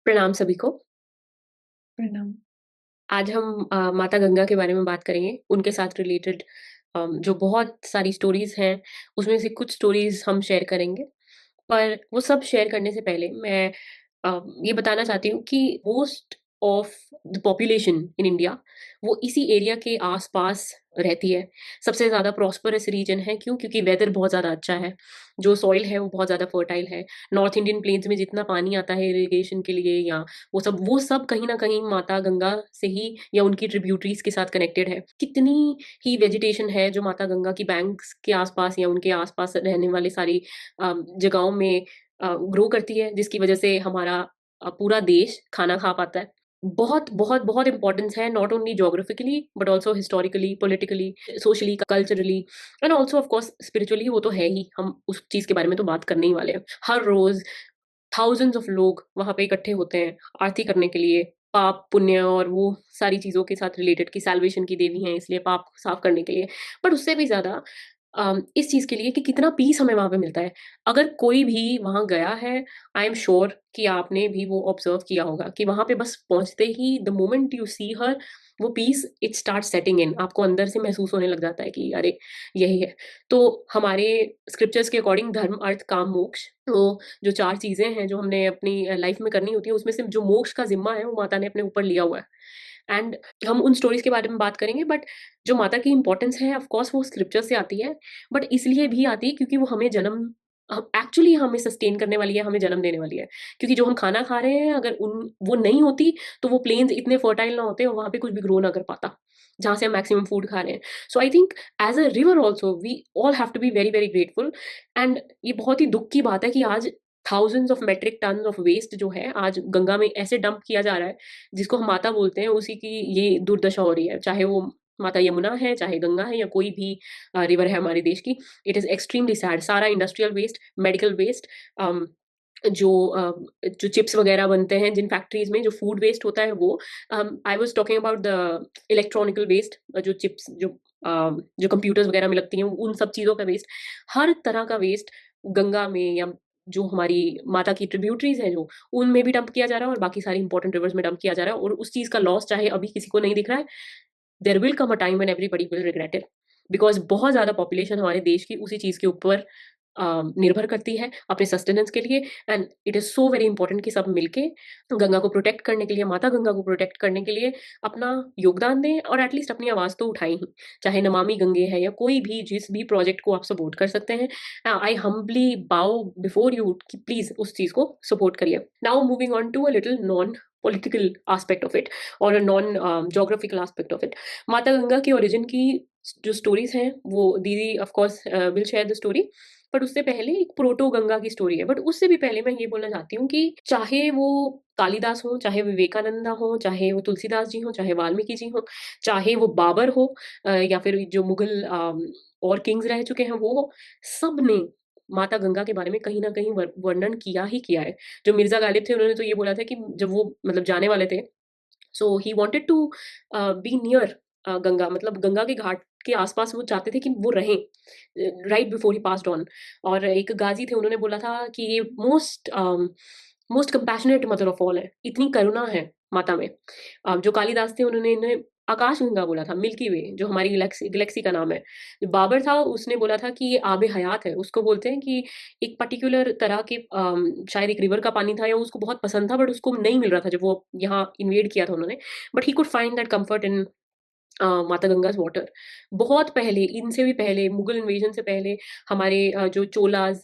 प्रणाम सभी को। प्रणाम। आज हम माता गंगा के बारे में बात करेंगे। उनके साथ रिलेटेड जो बहुत सारी स्टोरीज़ हैं, उसमें से कुछ स्टोरीज़ हम शेयर करेंगे। पर वो सब शेयर करने से पहले मैं ये बताना चाहती हूँ कि most of the population in India वो इसी एरिया के आस-पास रहती है। सबसे ज़्यादा प्रॉस्पेरस रीजन है, क्यों? क्योंकि वेदर बहुत ज़्यादा अच्छा है। जो सॉइल है वो बहुत ज़्यादा फर्टाइल है। नॉर्थ इंडियन प्लेन्स में जितना पानी आता है इरिगेशन के लिए या वो सब कहीं न कहीं माता गंगा से ही या उनकी ट्रिब्यूटरीज़ के साथ कनेक्टेड है। कितनी ही वेजिटेशन है जो माता गंगा की बैंक्स के आस-पास या उनके आस-पास रहने वाली सारी जगहों में ग्रो करती है, जिसकी वजह से हमारा पूरा देश खाना खा पाता है। बहुत, बहुत, बहुत इम्पोर्टेंस है, not only geographically but also historically, politically, socially, culturally and also of course spiritually. वो तो है ही, हम उस चीज़ के बारे में तो बात करने ही वाले हैं। हर रोज़ थाउज़ेंड्स ऑफ लोग वहाँ पे इकट्ठे होते हैं आरती करने के लिए, पाप, पुण्य और वो सारी चीज़ों के साथ रिलेटेड कि सैल्वेशन की देवी हैं, इसलिए पाप साफ करने के लिए। बट उससे भी ज़्यादा इस चीज़ के लिए कि कितना पीस हमें वहाँ पे मिलता है। अगर कोई भी वहाँ गया है, आई एम श्योर कि आपने भी वो ऑब्ज़र्व किया होगा कि वहाँ पे बस पहुँचते ही द मोमेंट यू सी हर, वो पीस इट स्टार्ट सेटिंग इन। आपको अंदर से महसूस होने लग जाता है कि अरे! यही है। तो हमारे स्क्रिप्चर्स के अकॉर्डिंग धर्म, अर्थ, काम, मोक्ष, तो जो 4 चीज़ें हैं जो हमने अपनी लाइफ़ में करनी होती है, उसमें से जो मोक्ष का ज़िम्मा है वो माता ने अपने ऊपर लिया हुआ है। एंड हम उन स्टोरीज़ के बारे में बात करेंगे, बट जो माता की इम्पोर्टेंस है ऑफ कोर्स वो स्क्रिप्चर से आती है, बट इसलिए भी आती है क्योंकि वो हमें एक्चुअली हमें सस्टेन करने वाली है, हमें जन्म देने वाली है। क्योंकि जो हम खाना खा रहे हैं, अगर उन वो नहीं होती, तो वो प्लेन्स इतने फर्टाइल ना होते और वहाँ पे कुछ भी ग्रो ना कर पाता, जहाँ से हम मैक्सिमम फूड खा रहे हैं। So I think as a river also we all have to be very, very grateful. And ये बहुत ही दुःख की बात है कि आज thousands of metric tonnes of waste जो है, आज गंगा में ऐसे डंप किया जा रहा है, जिसको हम माता बोलते हैं, उसी की ये दुर्दशा हो रही है। चाहे वो माता यमुना है, चाहे गंगा है या कोई भी रिवर है हमारे देश की। It is extremely sad. सारा इंडस्ट्रियल वेस्ट, मेडिकल वेस्ट, अम, जो जो चिप्स वगैरह बनते हैं जिन फैक्ट्रीज़ में, जो फूड वेस्ट होता है वो, I was talking about the electronical waste, जो चिप्स जो कंप्यूटर्स वगैरह में लगती हैं, उन सब चीज़ों का वेस्ट, हर तरह का वेस्ट गंगा में या जो हमारी माता की ट्रिब्यूटरीज़ हैं जो, उनमें भी डंप किया जा रहा है और बाकी सारी इंपॉर्टेंट रिवर्स में डंप किया जा रहा है, और उस चीज़ का लॉस चाहे अभी किसी को नहीं दिख रहा है, there will come a time when everybody will regret it. Because बहुत ज़्यादा पॉपुलेशन हमारे देश की उसी चीज़ के ऊपर निर्भर करती है अपने सस्टेनेंस के लिए। And it is so very important कि सब मिलके गंगा को प्रोटेक्ट करने के लिए, माता गंगा को प्रोटेक्ट करने के लिए अपना योगदान दें और एट लीस्ट अपनी आवाज़ तो उठाएँ ही। चाहे नमामि गंगे है या कोई भी जिस भी प्रोजेक्ट को आप सपोर्ट कर सकते हैं, I humbly bow before you कि प्लीज़ उस चीज़ को सपोर्ट करिए। Now moving on to a little non political aspect of it और a non geographical aspect of it. माता गंगा की ओरिजिन की जो स्टोरीज़ हैं, वो दीदी of course will share the story. But उससे पहले एक प्रोटो गंगा की स्टोरी है। बट उससे भी पहले मैं ये बोलना चाहती हूँ कि चाहे वो कालिदास हों, चाहे विवेकानंद हों, चाहे वो तुलसीदास जी हों, चाहे वाल्मीकि जी हों, चाहे वो बाबर हो या फिर जो मुगल और किंग्स रह चुके हैं वो हो, सबने माता गंगा के बारे में कहीं न कहीं वर्णन किया ही किया है। जो मिर्ज़ा गालिब थे उन्होंने तो ये बोला था कि जब वो मतलब जाने वाले थे, so he wanted to be near Ganga, मतलब गंगा के घाट के आस-पास वो चाहते थे कि वो रहें right before he passed on. और एक गाज़ी थे, उन्होंने बोला था कि ये most compassionate mother of all है, इतनी करुणा है माता में। जो कालिदास थे उन्होंने इन्हें आकाश गंगा बोला था, मिल्की वे जो हमारी गैलेक्सी का नाम है। जो बाबर था उसने बोला था कि ये आब हयात है, उसको बोलते हैं कि एक पर्टिकुलर तरह के शायद एक रिवर का पानी था या उसको बहुत पसंद था, बट उसको नहीं मिल रहा था जब वो यहाँ इन्वेड किया था उन्होंने। But he could find that comfort in माता गंगा's वाटर। बहुत पहले, इनसे भी पहले, मुगल इन्वेजन से पहले हमारे जो चोलाज़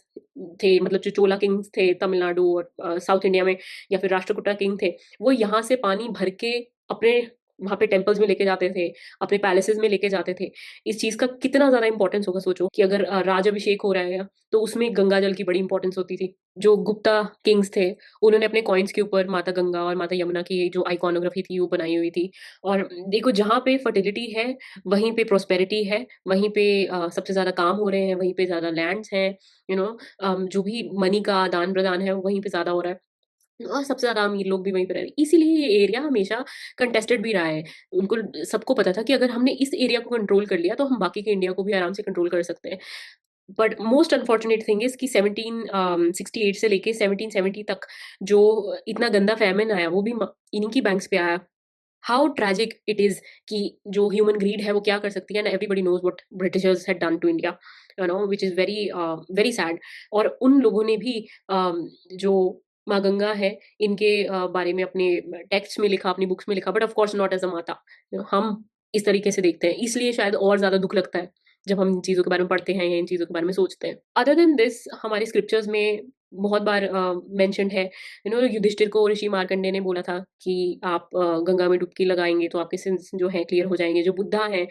थे, मतलब जो चोला किंग्स थे तमिलनाडु और साउथ इंडिया में, या फिर राष्ट्रकूटा किंग थे, वो यहाँ से पानी भर के अपने वहाँ पे टेम्पल्स में लेके जाते थे, अपने पैलेसेस में लेके जाते थे। इस चीज़ का कितना ज़्यादा इम्पोर्टेंस होगा सोचो कि अगर राज-अभिषेक हो रहा है, तो उसमें गंगा जल की बड़ी इम्पोर्टेंस होती थी। जो गुप्ता किंग्स थे, उन्होंने अपने कॉइन्स के ऊपर माता गंगा और माता यमुना की जो आइकॉनोग्राफी थी वो बनाई हुई थी। और देखो, जहाँ पे फर्टिलिटी है, वहीं पे प्रॉस्पेरिटी है, वहीं पे सबसे ज़्यादा काम हो रहे हैं, वहीं पे ज़्यादा लैंड्स हैं, यू नो जो भी मनी का आदान-प्रदान है, वो वहीं पे ज़्यादा हो रहा है। और सबसे ज़्यादा अमीर लोग भी वहीं पे रह रहे हैं। इसीलिए ये एरिया हमेशा कंटेस्टेड भी रहा है। उनको सबको पता था कि अगर हमने इस एरिया को कंट्रोल कर लिया, तो हम बाकी के इंडिया को भी आराम से कंट्रोल कर सकते हैं। But most unfortunate thing is कि 1768 से लेके 1770 तक जो इतना गंदा फैमिन आया वो भी इन्हीं की बैंक्स पे आया। हाउ ट्रेजिक इट इज कि जो ह्यूमन ग्रीड है वो क्या कर सकती है, and everybody knows what Britishers had done to India, you know, which is very very sad. और उन लोगों ने भी जो माँ गंगा है इनके बारे में अपने टेक्स्ट में लिखा, अपनी बुक्स में लिखा, but of course not as a mata. हम इस तरीके से देखते हैं, इसलिए शायद और ज्यादा दुख लगता है जब हम इन चीज़ों के बारे में पढ़ते हैं या इन चीज़ों के बारे में सोचते हैं। अदर देन दिस हमारे स्क्रिप्चर्स में बहुत बार मेंशन्ड है, यू नो, युधिष्ठिर को ऋषि मार्कंडेय ने बोला था कि आप गंगा में डुबकी लगाएँगे तो आपके सिन्स जो हैं क्लियर हो जाएँगे। जो बुद्धा हैं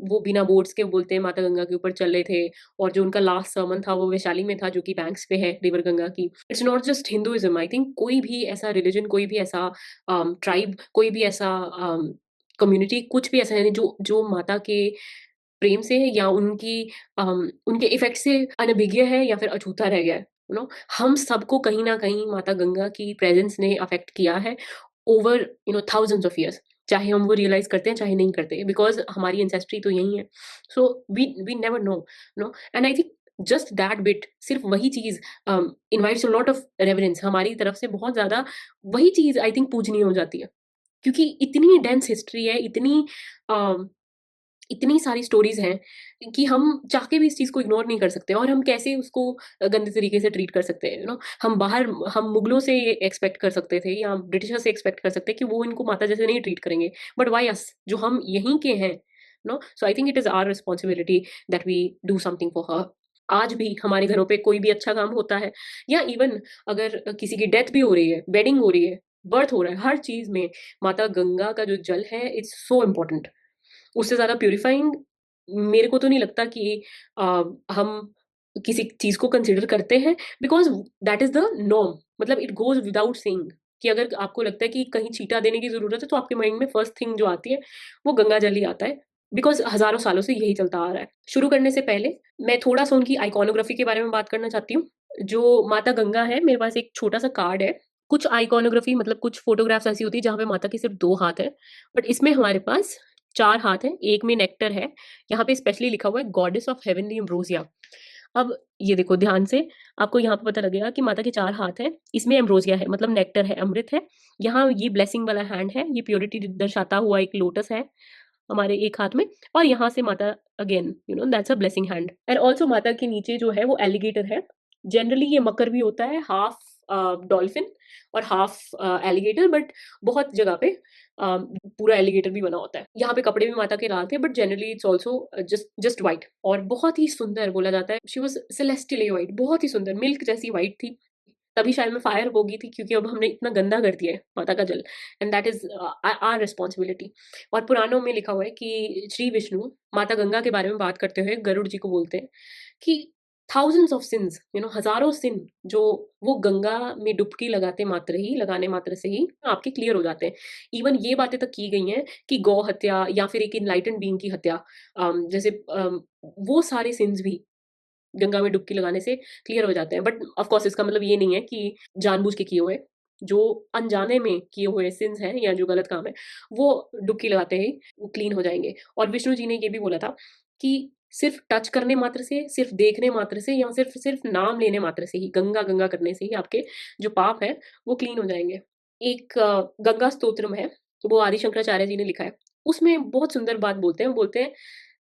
वो बिना बोट्स के बोलते हैं माता गंगा के ऊपर चल रहे थे, और जो उनका लास्ट सर्मन था वो वैशाली में था जो कि बैंक्स पे है रिवर गंगा की। It's not just Hinduism, I think कोई भी ऐसा रिलिजन, कोई भी ऐसा ट्राइब, कोई भी ऐसा कम्युनिटी, कुछ भी ऐसा है जो जो माता के प्रेम से या उनके इफ़ेक्ट से अनभिज्ञ है या फिर अछूता रह गया है, यू नो? हम सबको कहीं न कहीं माता गंगा की प्रेज़ेंस ने अफ़ेक्ट किया है over, you know, thousands of years. चाहे हम वो रियलाइज़ करते हैं, चाहे नहीं करते, बिकॉज़ हमारी एंसेस्ट्री तो यही है। So we never know, you know? And I think just that bit, सिर्फ़ वही चीज़ invites a lot of reverence हमारी तरफ से, बहुत ज़्यादा वही चीज़ आई थिंक पूजनीय हो जाती है। क्योंकि इतनी डेंस हिस्ट्री है, अ इतनी सारी स्टोरीज़ हैं कि हम चाह के भी इस चीज़ को इग्नोर नहीं कर सकते, और हम कैसे उसको गंदे तरीके से ट्रीट कर सकते हैं, यू नो? हम मुगलों से ये एक्सपेक्ट कर सकते थे या ब्रिटिशर्स से एक्सपेक्ट कर सकते हैं कि वो इनको माता जैसे नहीं ट्रीट करेंगे। But why us? जो हम यहीं के हैं, no? So I think it is our responsibility that we do something for her. आज भी हमारे घरों पे कोई भी अच्छा काम होता है, या इवन अगर किसी की डेथ भी हो रही है, वेडिंग हो रही है, बर्थ हो रहा है, हर चीज़ में माता गंगा का जो जल है, इट्स सो इम्पोर्टेंट। उससे ज़्यादा प्यूरिफाइंग मेरे को तो नहीं लगता कि अ, हम किसी चीज़ को कंसिडर करते हैं, because that is the norm. मतलब इट गोज़ विदाउट सेइंग कि अगर आपको लगता है कि कहीं छींटा देने की ज़रूरत है, तो आपके माइंड में फर्स्ट थिंग जो आती है, वो गंगा जल ही आता है, बिकॉज़ हज़ारों सालों से यही चलता आ रहा है। शुरू करने से पहले मैं थोड़ा-सा उनकी आइकॉनोग्राफी के बारे में बात करना चाहती हूँ। जो माता गंगा है, मेरे पास एक छोटा-सा कार्ड है। कुछ आइकॉनोग्राफी मतलब कुछ फ़ोटोग्राफ्स ऐसी होती है जहाँ पे माता के सिर्फ़ 2 हाथ हैं, बट इसमें हमारे पास 4 हाथ हैं, एक में नेक्टर है, यहाँ पे स्पेशली लिखा हुआ है गॉडेस ऑफ हेवनली एम्ब्रोसिया। अब ये देखो ध्यान से, आपको यहाँ पे पता लगेगा कि माता के 4 हाथ हैं, इसमें एम्ब्रोसिया है, मतलब नेक्टर है, अमृत है। यहाँ ये ब्लेसिंग वाला हैंड है, ये प्योरिटी दर्शाता हुआ एक लोटस है हमारे एक हाथ में, और यहाँ से माता again, you know, that's a blessing hand. And also माता के नीचे जो है वो एलिगेटर है। जनरली ये मकर भी होता है, हाफ डॉल्फिन और हाफ एलिगेटर, बट बहुत जगह पे पूरा एलिगेटर भी बना होता है। यहाँ पे कपड़े भी माता के लाल थे, but generally it's also just just white, और बहुत ही सुंदर बोला जाता है। शी वाज़ सेलेस्टियली व्हाइट, बहुत ही सुंदर, मिल्क जैसी व्हाइट थी। तभी शायद मैं फायर हो गई थी, क्योंकि अब हमने इतना गंदा कर दिया है माता का जल, and that is our responsibility. और पुराणों में लिखा हुआ है कि श्री विष्णु माता गंगा के बारे में बात करते हुए गरुड़ जी को बोलते हैं कि thousands of since, you know, हज़ारों सिन जो वो गंगा में डुबकी लगाने मात्र से ही आपके क्लियर हो जाते हैं। इवन ये बातें तक की गई हैं कि गौ हत्या या फिर एक एनलाइटेंड बीइंग की हत्या, जैसे वो सारे सिन्स भी गंगा में डुबकी लगाने से क्लियर हो जाते हैं। बट ऑफ कोर्स इसका मतलब ये नहीं है कि जानबूझ के किए हुए, जो अनजाने में किए हुए सिन्स हैं या जो गलत काम है, वो डुबकी लगाते ही वो क्लीन हो जाएँगे। और विष्णु जी ने ये भी बोला था कि सिर्फ़ टच करने मात्र से, सिर्फ़ देखने मात्र से, या सिर्फ़ सिर्फ़ नाम लेने मात्र से ही, गंगा, गंगा करने से ही आपके जो पाप हैं, वो क्लीन हो जाएँगे। एक गंगा स्तोत्रम है, वो आदि शंकराचार्य जी ने लिखा है। उसमें बहुत सुंदर बात बोलते हैं, वो बोलते हैं,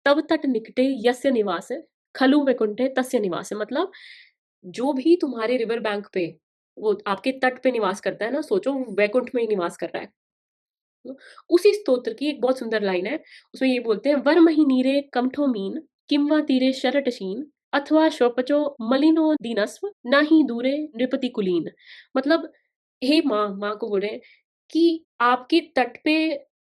"तव तट निकटे यस्य निवास खलु वैकुंठे तस्य निवास", मतलब जो भी तुम्हारे रिवर बैंक पे, वो आपके तट पे निवास करता है ना, सोचो वो वैकुंठ में ही निवास कर रहा है। तो उसी स्तोत्र की एक बहुत सुंदर लाइन है, उसमें ये बोलते हैं, "वरमहि नीरे कमठो मीन, किं वा तीरे शरटशीन, अथवा श्वपचो मलिनो दीनस्व, नाहि दूरे नृपति कुलीन", मतलब हे माँ, माँ को बोल रहे हैं कि आपके तट पे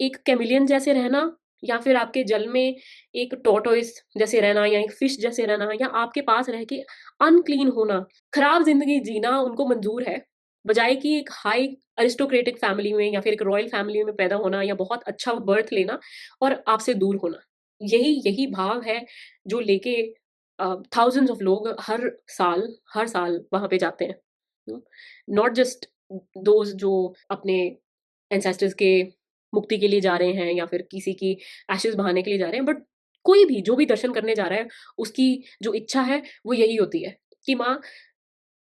एक कैमेलियन जैसे रहना, या फिर आपके जल में एक टॉर्टोइस जैसे रहना, या एक फिश जैसे रहना, या आपके पास रह के अनक्लीन होना, खराब ज़िंदगी जीना उनको मंज़ूर है, बजाए कि एक हाई अरिस्टोक्रेटिक फैमिली में या फिर एक रॉयल फैमिली में पैदा होना, या बहुत अच्छा बर्थ लेना और आपसे दूर होना। यही यही भाव है जो लेके थाउज़ेंड्स ऑफ लोग हर साल वहाँ पे जाते हैं। नॉट जस्ट दोज़ जो अपने एंसेस्टर्स के मुक्ति के लिए जा रहे हैं, या फिर किसी की एशेज़ बहाने के लिए जा रहे हैं, बट कोई भी जो भी दर्शन करने जा रहा है, उसकी जो इच्छा है वो यही होती है कि माँ,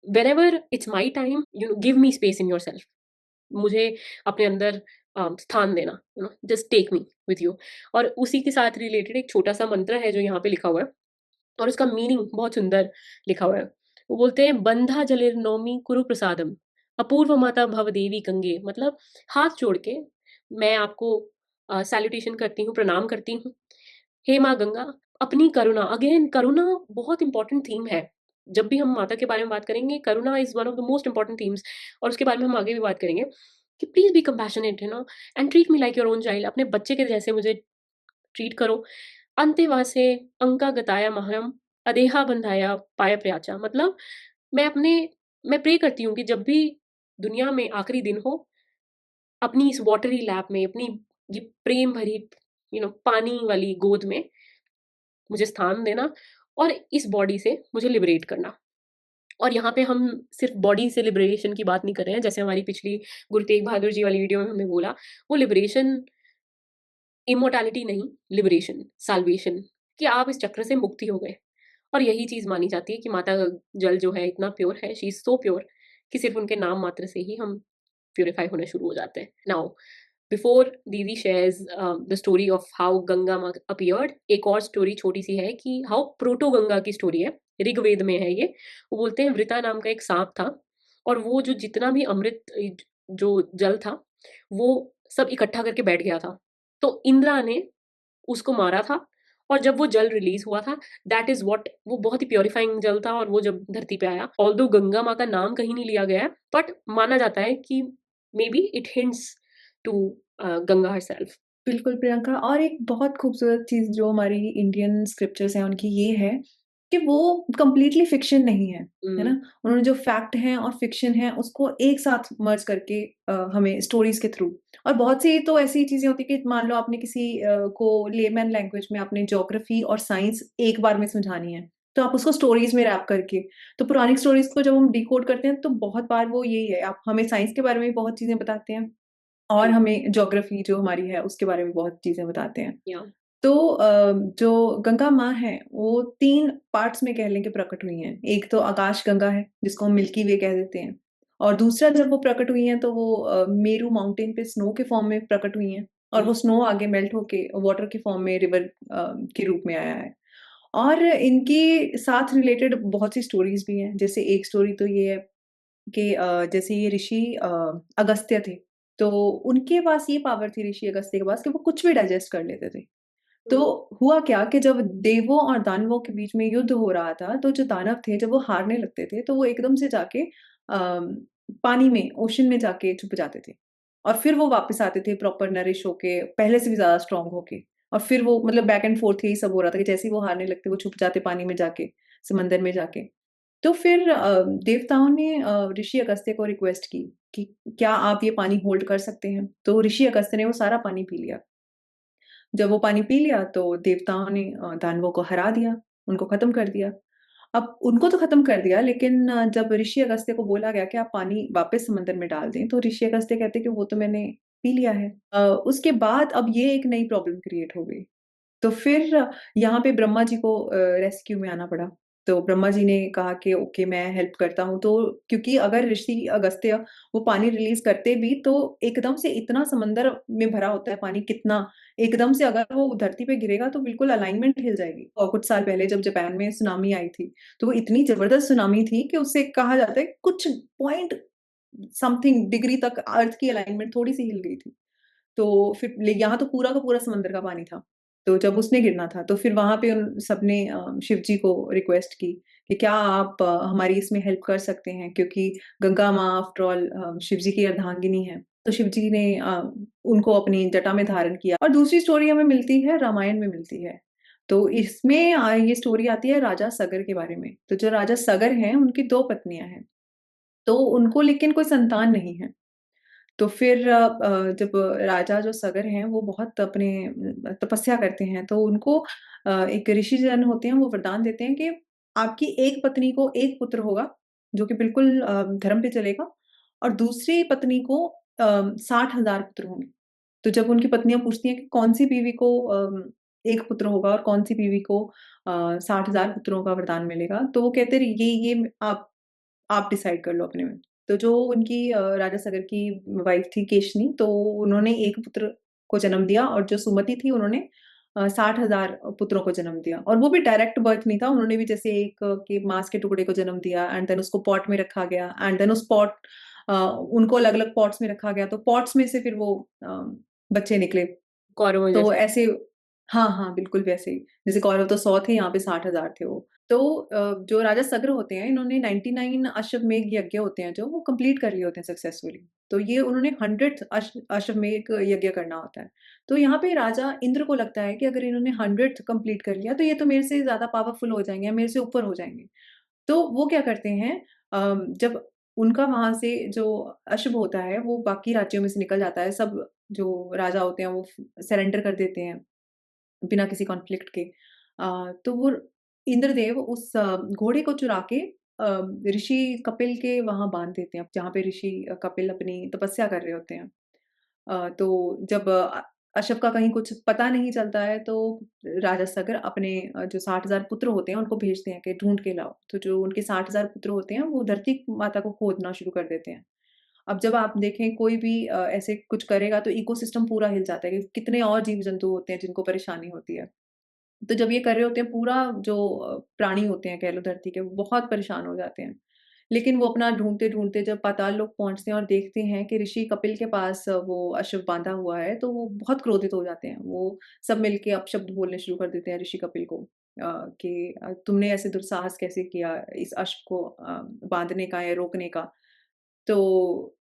whenever it's my time, give me space in yourself. मुझे अपने अंदर स्थान देना, just take me with you. और उसी के साथ रिलेटेड एक छोटा-सा मंत्र है जो यहाँ पे लिखा हुआ है, और उसका मीनिंग बहुत सुंदर लिखा हुआ है। वो बोलते हैं, बंधा जलिर्नौमि कुरु प्रसादम, अपूर्व माता भव देवी गंगे। मतलब हाथ जोड़ के मैं आपको सैल्यूटेशन करती हूँ, प्रणाम करती हूँ। हे माँ गंगा, अपनी करुणा, अगेन करुणा बहुत इंपॉर्टेंट थीम है। जब भी हम माता के बारे में बात करेंगे, karuna is one of the most important themes, और उसके बारे में हम आगे भी बात करेंगे कि please be compassionate, and treat me like your own child. अपने बच्चे के जैसे मुझे ट्रीट करो। अंतेवासे अंका गताया महरम, अदेहा बंधाया पाया प्रयाचा। मतलब मैं प्रे करती हूँ कि जब भी दुनिया में आखिरी दिन हो, अपनी इस वॉटरी लैप में, अपनी ये प्रेम भरी पानी वाली गोद में मुझे स्थान देना, और इस बॉडी से मुझे लिबरेट करना। और यहाँ पे हम सिर्फ बॉडी से लिबरेशन की बात नहीं कर रहे हैं, जैसे हमारी पिछली गुरु तेग बहादुर जी वाली वीडियो में हमने बोला, वो लिबरेशन इमोर्टैलिटी नहीं, लिबरेशन, साल्वेशन, कि आप इस चक्र से मुक्ति हो गए। और यही चीज़ मानी जाती है कि माता का जल जो है इतना प्योर है, शी इज़ सो प्योर, कि सिर्फ़ उनके नाम मात्र से ही हम प्यूरिफ़ाई होने शुरू हो जाते हैं। नाउ, बिफोर दीदी shares the story of how Ganga माँ अपीयर्ड, एक और स्टोरी छोटी-सी है कि हाउ प्रोटो गंगा की स्टोरी है, ऋग्वेद में है ये। वो बोलते हैं, वृता नाम का एक साँप था, और वो जो जितना भी अमृत जो जल था, वो सब इकट्ठा करके बैठ गया था। तो इंद्रा ने उसको मारा था, और जब वो जल रिलीज़ हुआ था, दैट इज़ व्हाट, वो बहुत ही प्यूरिफाइंग जल था, और वो जब धरती पे आया, ऑल्दो गंगा माँ का नाम कहीं नहीं लिया गया है, बट माना जाता है कि maybe it hints to Ganga herself. बिल्कुल प्रियंका, और एक बहुत खूबसूरत चीज़ जो हमारी इंडियन स्क्रिप्चर्स हैं उनकी ये है कि वो कंप्लीटली फ़िक्शन नहीं है ना? उन्होंने जो फैक्ट हैं और फ़िक्शन है उसको एक साथ मर्ज करके हमें स्टोरीज़ के थ्रू, और बहुत सी तो ऐसी चीज़ें होती हैं कि मान लो आपने किसी को लेमैन लैंग्वेज में आपने ज्योग्राफी और साइंस एक बार में समझानी है, तो आप उसको स्टोरीज़ में रैप करके, तो पुरानी स्टोरीज़ को जब हम डिकोड करते हैं तो बहुत बार वो यही है, आप हमें साइंस के बारे में भी बहुत चीज़ें बताते हैं और जी, हमें ज्योग्राफी जो हमारी है उसके बारे में बहुत चीज़ें बताते हैं। या तो जो गंगा माँ हैं, वो 3 पार्ट्स में कह लें कि प्रकट हुई हैं। एक तो आकाश गंगा है, जिसको हम मिल्की वे कह देते हैं, और दूसरा जब वो प्रकट हुई हैं तो वो मेरू माउंटेन पे स्नो के फॉर्म में प्रकट हुई हैं, और वो स्नो आगे मेल्ट होके वाटर के फॉर्म में रिवर के रूप में आया है। और इनके साथ रिलेटेड बहुत सी स्टोरीज़ भी हैं। जैसे एक स्टोरी तो ये है कि जैसे ये ऋषि अगस्त्य थे, तो उनके पास ये पावर थी ऋषि अगस्त्य के पास कि वो कुछ भी डाइजेस्ट कर लेते थे। तो हुआ क्या कि जब देवों और दानवों के बीच में युद्ध हो रहा था, तो जो दानव थे जब वो हारने लगते थे, तो वो एकदम से जाके पानी में, ओशन में जाके छुप जाते थे। और फिर वो वापस आते थे प्रॉपर नरिश होके, पहले से भी ज़्यादा स्ट्रॉन्ग होके। और फिर वो मतलब बैक एंड फोर्थ यही सब हो रहा था कि जैसे ही वो हारने लगते, वो छुप जाते पानी में जाके, समंदर में जाके। तो फिर देवताओं ने ऋषि अगस्त्य को रिक्वेस्ट की कि क्या आप ये पानी होल्ड कर सकते हैं? तो ऋषि अगस्त्य ने वो सारा पानी पी लिया। जब वो पानी पी लिया तो देवताओं ने दानवों को हरा दिया, उनको खत्म कर दिया। अब उनको तो खत्म कर दिया, लेकिन जब ऋषि अगस्त्य को बोला गया कि आप पानी वापस समंदर में डाल दें, तो ऋषि अगस्त्य कहते कि वो तो मैंने पी लिया है। उसके बाद अब ये एक नई प्रॉब्लम क्रिएट हो गई। तो फिर यहाँ पे ब्रह्मा जी को रेस्क्यू में आना पड़ा। तो ब्रह्मा जी ने कहा कि ओके, मैं हेल्प करता हूँ। तो क्योंकि अगर ऋषि अगस्त्य वो पानी रिलीज़ करते भी तो एकदम से इतना समंदर में भरा होता है पानी, कितना एकदम से अगर वो धरती पे गिरेगा तो बिल्कुल अलाइनमेंट हिल जाएगी। और कुछ साल पहले जब जापान में सुनामी आई थी, तो वो इतनी ज़बरदस्त सुनामी थी कि उससे कहा जाता है कुछ पॉइंट समथिंग डिग्री तक अर्थ की अलाइनमेंट थोड़ी-सी हिल गई थी। तो फिर यहाँ तो पूरा का पूरा समंदर का पानी था। तो जब उसने गिरना था, तो फिर वहाँ पे उन सबने शिव जी को रिक्वेस्ट की कि क्या आप हमारी इसमें हेल्प कर सकते हैं? क्योंकि गंगा माँ आफ्टर ऑल शिव जी की अर्धांगिनी हैं। तो शिव जी ने उनको अपनी जटा में धारण किया। और दूसरी स्टोरी हमें मिलती है, रामायण में मिलती है। तो इसमें ये स्टोरी आती है राजा सगर के बारे में। तो जो राजा सगर हैं, उनकी 2 पत्नियाँ हैं। तो उनको लेकिन कोई संतान नहीं है। तो फिर जब राजा जो सगर हैं वो बहुत अपने तपस्या करते हैं, तो उनको एक ऋषिजन होते हैं, वो वरदान देते हैं कि आपकी एक पत्नी को एक पुत्र होगा, जो कि बिल्कुल धर्म पे चलेगा, और दूसरी पत्नी को 60,000 पुत्र होंगे। तो जब उनकी पत्नियाँ पूछती हैं कि कौन-सी बीवी को एक पुत्र होगा और कौन-सी बीवी को 60,000 पुत्रों का वरदान मिलेगा। तो वो कहते रहे ये आप डिसाइड कर लो अपने में। तो जो उनकी राजा सगर की वाइफ़ थी केशनी, तो उन्होंने एक पुत्र को जन्म दिया और जो सुमति थी उन्होंने 60,000 पुत्रों को जन्म दिया और वो भी डायरेक्ट बर्थ नहीं था, उन्होंने भी जैसे एक के माँस के टुकड़े को जन्म दिया एंड देन उसको पॉट में रखा गया एंड देन उस पॉट अ, उनको अलग-अलग पॉट्स में रखा गया, तो पॉट्स में से फिर वो बच्चे निकले। कौरवों तो जैसे। ऐसे हाँ, हाँ, बिल्कुल वैसे ही। जैसे कौरव तो 100 थे, यहाँ पे 60,000 थे वो। तो जो राजा सग्र होते हैं, इन्होंने 99 अश्वमेध यज्ञ होते हैं जो, वो कंप्लीट कर लिए होते हैं सक्सेसफुली। तो ये उन्होंने 100th अश्वमेध यज्ञ करना होता है। तो यहाँ पे राजा इंद्र को लगता है कि अगर इन्होंने 100th कंप्लीट कर लिया, तो ये तो मेरे से ज़्यादा पावरफुल हो जाएँगे या मेरे से ऊपर हो जाएँगे। तो वो क्या करते हैं जब उनका वहाँ से जो अशुभ होता है, वो बाकी राज्यों में से निकल जाता है, सब जो राजा होते हैं, वो सरेंडर कर देते हैं। बिना किसी कॉन्फ्लिक्ट के। तो वो इंद्रदेव उस घोड़े को चुरा के ऋषि कपिल के वहाँ बाँध देते हैं, जहाँ पे ऋषि कपिल अपनी तपस्या कर रहे होते हैं। तो जब अशव का कहीं कुछ पता नहीं चलता है, तो राजा सगर अपने जो 60,000 पुत्र होते हैं, उनको भेजते हैं कि ढूँढ के लाओ। तो जो उनके 60,000 पुत्र होते हैं, वो धरती माता को खोदना शुरू कर देते हैं। अब जब आप देखें कोई भी ऐसे कुछ करेगा तो इकोसिस्टम पूरा हिल जाता है कि कितने और जीव-जंतु होते हैं जिनको परेशानी होती है। तो जब ये कर रहे होते हैं पूरा जो प्राणी होते हैं कह लो धरती के वो बहुत परेशान हो जाते हैं। लेकिन वो अपना ढूँढते-ढूँढते जब पाताल लोक पहुँचते हैं और देखते हैं कि ऋषि कपिल के पास वो अश्व बाँधा हुआ है तो वो बहुत क्रोधित हो जाते हैं। वो सब मिलके अपशब्द बोलने शुरू कर देते हैं ऋषि कपिल को कि तुमने ऐसे दुस्साहस कैसे किया इस अश्व को बाँधने का या रोकने का। तो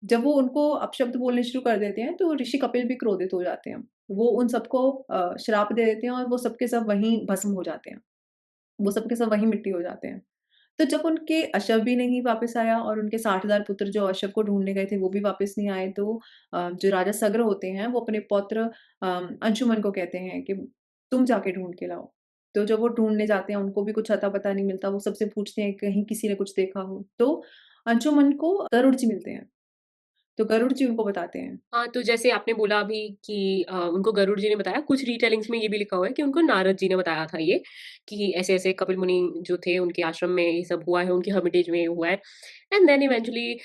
जब वो उनको अपशब्द बोलने शुरू कर देते हैं, तो ऋषि कपिल भी क्रोधित हो जाते हैं। वो उन सबको श्राप दे देते हैं और वो सब के सब वहीं भस्म हो जाते हैं। वो सब के सब वहीं मिट्टी हो जाते हैं। तो जब उनके अशव भी नहीं वापस आया और उनके 60,000 पुत्र जो अशव को ढूँढने गए थे, वो भी वापस नहीं आए, तो जो राजा सग्र होते हैं, वो अपने पौत्र अंशुमन को कहते हैं कि तुम जाके ढूँढ के लाओ। तो जब वो ढूँढने जाते हैं, उनको भी कुछ अता-पता नहीं मिलता। वो सबसे पूछते हैं, कहीं किसी ने कुछ देखा हो? तो अंशुमन को गरुड़ जी मिलते हैं। तो गरुड़ जी उनको बताते हैं। हाँ, तो जैसे आपने बोला अभी कि उनको गरुड़ जी ने बताया, कुछ रीटेलिंग्स में ये भी लिखा हुआ है कि उनको नारद जी ने बताया था ये, कि ऐसे-ऐसे कपिल मुनि जो थे उनके आश्रम में ये सब हुआ है, उनकी हर्मिटेज में ये हुआ है। एंड देन इवेंचुअली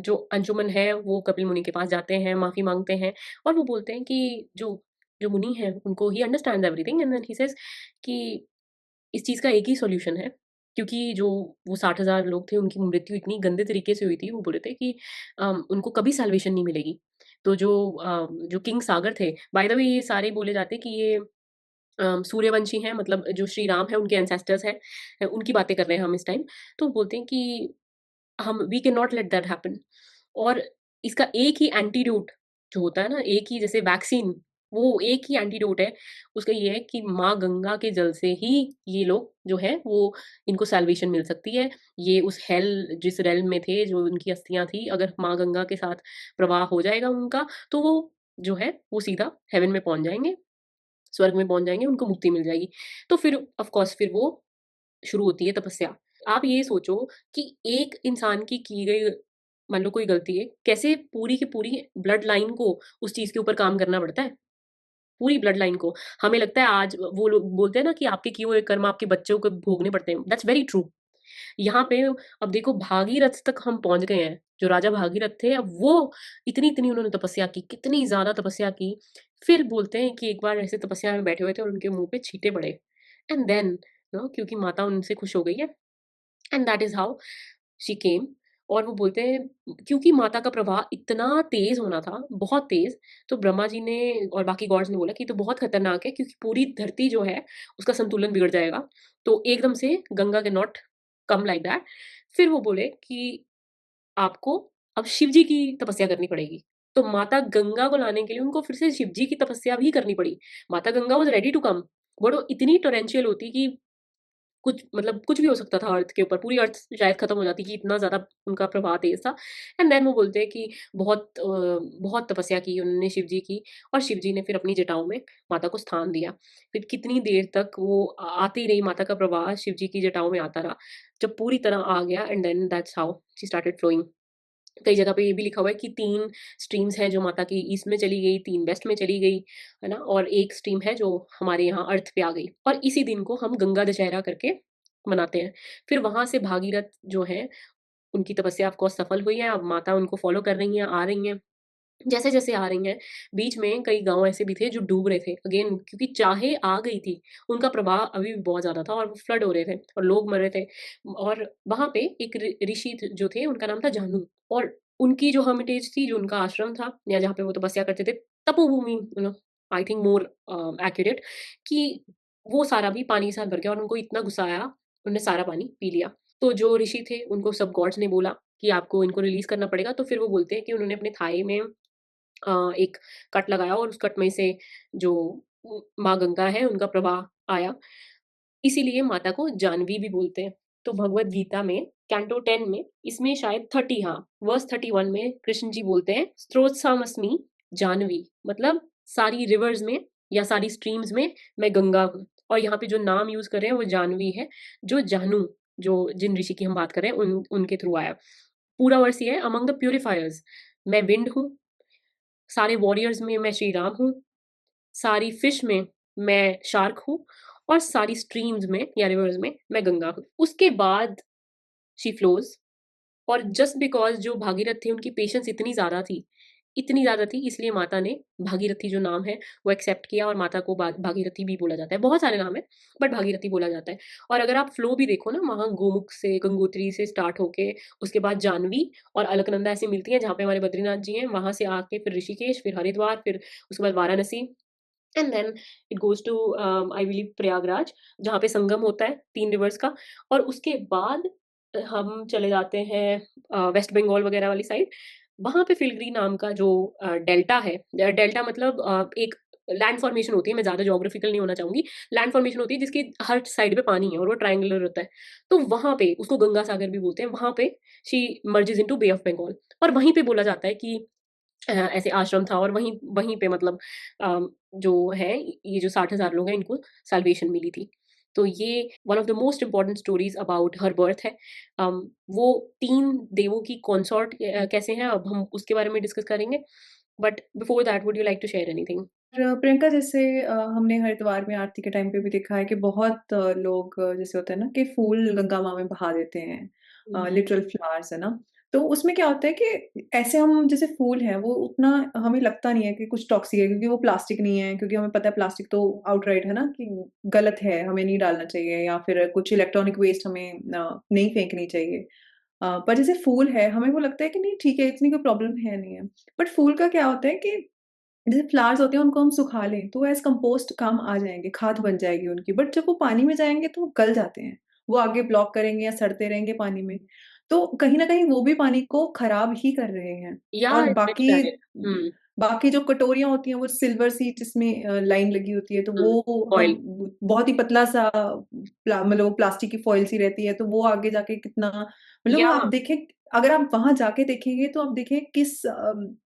जो अंजुमन है वो कपिल मुनि के पास जाते हैं, माफ़ी माँगते हैं और वो बोलते हैं कि जो जो मुनि हैं उनको he understands everything and then he says कि इस चीज़ का एक ही सॉल्यूशन है, क्योंकि जो वो 60,000 लोग थे, उनकी मृत्यु इतनी गंदे तरीके से हुई थी, वो बोल रहे थे कि उनको कभी सैल्वेशन नहीं मिलेगी। तो जो किंग सागर थे, बाय द वे ये सारे बोले जाते हैं कि ये सूर्यवंशी हैं, मतलब जो श्री राम हैं, उनके एंसेस्टर्स हैं, उनकी बातें कर रहे हैं हम इस टाइम। तो वो बोलते हैं कि हम we can not let that happen और इसका एक ही एंटीडोट जो होता है ना, एक ही जैसे वैक्सीन, वो एक ही एंटीडोट है, उसका ये है कि माँ गंगा के जल से ही ये लोग जो है वो इनको सैल्वेशन मिल सकती है। ये उस हेल जिस रेल्म में थे, जो उनकी अस्थियाँ थी, अगर माँ गंगा के साथ प्रवाह हो जाएगा उनका, तो वो जो है, वो सीधा हेवन में पहुँच जाएँगे, स्वर्ग में पहुँच जाएँगे, उनको मुक्ति मिल जाएगी। तो फिर ऑफ़ कोर्स फिर वो शुरू होती है तपस्या। आप ये सोचो कि एक इंसान की गई मान लो कोई गलती है, कैसे पूरी की पूरी ब्लड लाइन को उस चीज़ के ऊपर काम करना पड़ता है। पूरी ब्लड लाइन को। हमें लगता है आज वो लोग बोलते हैं ना कि आपके किए हुए कर्म आपके बच्चों को भोगने पड़ते हैं। That's very true. यहाँ पे अब देखो भागीरथ तक हम पहुँच गए हैं। जो राजा भागीरथ थे अब वो इतनी-इतनी उन्होंने तपस्या की, कितनी ज़्यादा तपस्या की। फिर बोलते हैं कि एक बार ऐसे तपस्या में बैठे हुए थे और उनके मुँह पे छींटे पड़े। एंड देन क्योंकि माता उनसे खुश हो गई है and that is how she came और वो बोलते हैं क्योंकि माता का प्रवाह इतना तेज़ होना था, बहुत तेज़, तो ब्रह्मा जी ने और बाकी गॉड्स ने बोला कि ये तो बहुत खतरनाक है क्योंकि पूरी धरती जो है, उसका संतुलन बिगड़ जाएगा। तो एकदम से Ganga can not come like that. फिर वो बोले कि आपको अब शिव जी की तपस्या करनी पड़ेगी। तो माता गंगा को लाने के लिए उनको फिर से शिव जी की तपस्या भी करनी पड़ी। Mata Ganga was ready to come but वो इतनी टॉरेंशियल होती कि कुछ मतलब कुछ भी हो सकता था अर्थ के ऊपर, पूरी अर्थ शायद खत्म हो जाती कि इतना ज़्यादा उनका प्रभाव तेज़ था। एंड देन वो बोलते हैं कि बहुत तपस्या की उन्होंने शिव जी की और शिव जी ने फिर अपनी जटाओं में माता को स्थान दिया। फिर कितनी देर तक वो आती रही माता का प्रवाह शिव जी की जटाओं में आता रहा, जब पूरी तरह आ गया and then that's how she started flowing. कई जगह पे ये भी लिखा हुआ है कि 3 स्ट्रीम्स हैं जो माता की ईस्ट में चली गई, 3 वेस्ट में चली गई, है ना? और 1 स्ट्रीम है जो हमारे यहाँ अर्थ पे आ गई, और इसी दिन को हम गंगा दशहरा करके मनाते हैं। फिर वहाँ से भागीरथ जो हैं, उनकी तपस्या ऑफ कोर्स सफल हुई है, अब माता उनको फॉलो कर रही हैं, आ रही हैं। जैसे-जैसे आ रही हैं, बीच में कई गाँव ऐसे भी थे जो डूब रहे थे। अगेन क्योंकि चाहे आ गई थी, उनका प्रवाह अभी भी बहुत ज़्यादा था और वो फ्लड हो रहे थे और लोग मर रहे थे। और वहाँ पे एक ऋषि थ जो थे, उनका नाम था जानु, और उनकी जो हर्मिटेज थी, जो उनका आश्रम था या जहाँ पे वो तपस्या करते थे, तपोभूमि, आई थिंक मोर एक्यूरेट, कि वो सारा भी पानी के साथ भर गया और उनको इतना गुस्सा आया, उन्होंने सारा पानी पी लिया। तो जो ऋषि थे, उनको सब गॉड्स ने बोला कि आपको इनको रिलीज़ करना पड़ेगा, तो फिर वो बोलते हैं कि उन्होंने अपने थाई में एक कट लगाया और उस कट में से जो माँ गंगा है, उनका प्रवाह आया। इसीलिए माता को जाह्नवी भी बोलते हैं। तो भगवद गीता में कैंटो 10 में, इसमें शायद 30, हाँ, वर्स 31 में कृष्ण जी बोलते हैं, स्रोतसामस्मि जाह्नवी, मतलब सारी रिवर्स में या सारी स्ट्रीम्स में मैं गंगा हूँ। और यहाँ पे जो नाम यूज़ कर रहे हैं वो जाह्नवी है, जो जाह्नू, जो जिन ऋषि की हम बात कर रहे हैं उनके थ्रू आया। पूरा वर्स ये है, अमंग द प्यूरिफायर्स मैं विंड हूँ, सारे वॉरियर्स में मैं श्री राम हूँ, सारी फिश में मैं शार्क हूँ, और सारी स्ट्रीम्स में या रिवर्स में मैं गंगा हूँ। उसके बाद शी फ्लोज़, और जस्ट बिकॉज़ जो भागीरथ थे, उनकी पेशेंस इतनी ज़्यादा थी, इसलिए माता ने भागीरथी जो नाम है वो एक्सेप्ट किया, और माता को भागीरथी भी बोला जाता है। बहुत सारे नाम हैं, बट भागीरथी बोला जाता है। और अगर आप फ्लो भी देखो ना, वहाँ गोमुख से, गंगोत्री से स्टार्ट होके उसके बाद जाह्नवी और अलकनंदा ऐसी मिलती हैं, जहाँ पे हमारे बद्रीनाथ जी हैं, वहाँ से आके फिर ऋषिकेश, फिर हरिद्वार, फिर उसके बाद Varanasi, and then it goes to I believe Prayagraj, जहाँ पे संगम होता है 3 रिवर्स का। और उसके बाद हम चले जाते हैं वेस्ट बंगाल वगैरह वाली साइड। वहाँ पे फिलग्री नाम का जो डेल्टा है, डेल्टा मतलब एक लैंड फॉर्मेशन होती है, मैं ज़्यादा ज्योग्राफिकल नहीं होना चाहूँगी। लैंड फॉर्मेशन होती है जिसकी हर साइड पे पानी है और वो ट्रायंगुलर होता है। तो वहाँ पे उसको गंगा सागर भी बोलते हैं, वहाँ पे she merges into bay of Bengal, और वहीं पे बोला जाता है कि ऐसे आश्रम था, और वहीं वहीं पे मतलब जो है, ये जो 60,000 लोग हैं, इनको सैल्वेशन मिली थी। तो ये one of the most important stories about her birth है। वो 3 देवों की कंसॉर्ट कैसे हैं, अब हम उसके बारे में डिस्कस करेंगे। But before that would you like to share anything? और प्रियंका, जैसे हमने हरिद्वार में आरती के टाइम पे भी देखा है कि बहुत लोग जैसे होता है ना कि फूल गंगा माँ में बहा देते हैं, हुँ। लिटरल फ्लावर्स है ना। तो उसमें क्या होता है कि ऐसे हम जैसे फूल है वो उतना हमें लगता नहीं है कि कुछ टॉक्सिक है, क्योंकि वो प्लास्टिक नहीं है, क्योंकि हमें पता है प्लास्टिक तो आउटराइट है ना कि गलत है, हमें नहीं डालना चाहिए, या फिर कुछ इलेक्ट्रॉनिक वेस्ट हमें नहीं फेंकनी चाहिए। पर जैसे फूल है हमें वो लगता है कि नहीं ठीक है, इतनी कोई प्रॉब्लम है नहीं है। बट फूल का क्या होता है कि जैसे फ्लावर्स होते हैं उनको हम सुखा लें तो एज़ कंपोस्ट काम आ जाएँगे, खाद बन जाएगी उनकी। बट जब वो पानी में जाएँगे तो वो गल जाते हैं। वो आगे ब्लॉक करेंगे या सड़ते रहेंगे पानी में। तो कहीं न कहीं वो भी पानी को खराब ही कर रहे हैं। या और आई रेड बाकी दैट। हुँ, बाकी जो कटोरियाँ होती हैं वो सिल्वर सी जिसमें लाइन लगी होती है, तो हुँ, वो हम ऑयल। बहुत ही पतला-सा मतलब वो प्लास्टिक की फॉइल सी रहती है, तो वो आगे जाके कितना मतलब या आप देखें, अगर आप वहाँ जाके देखेंगे तो आप देखें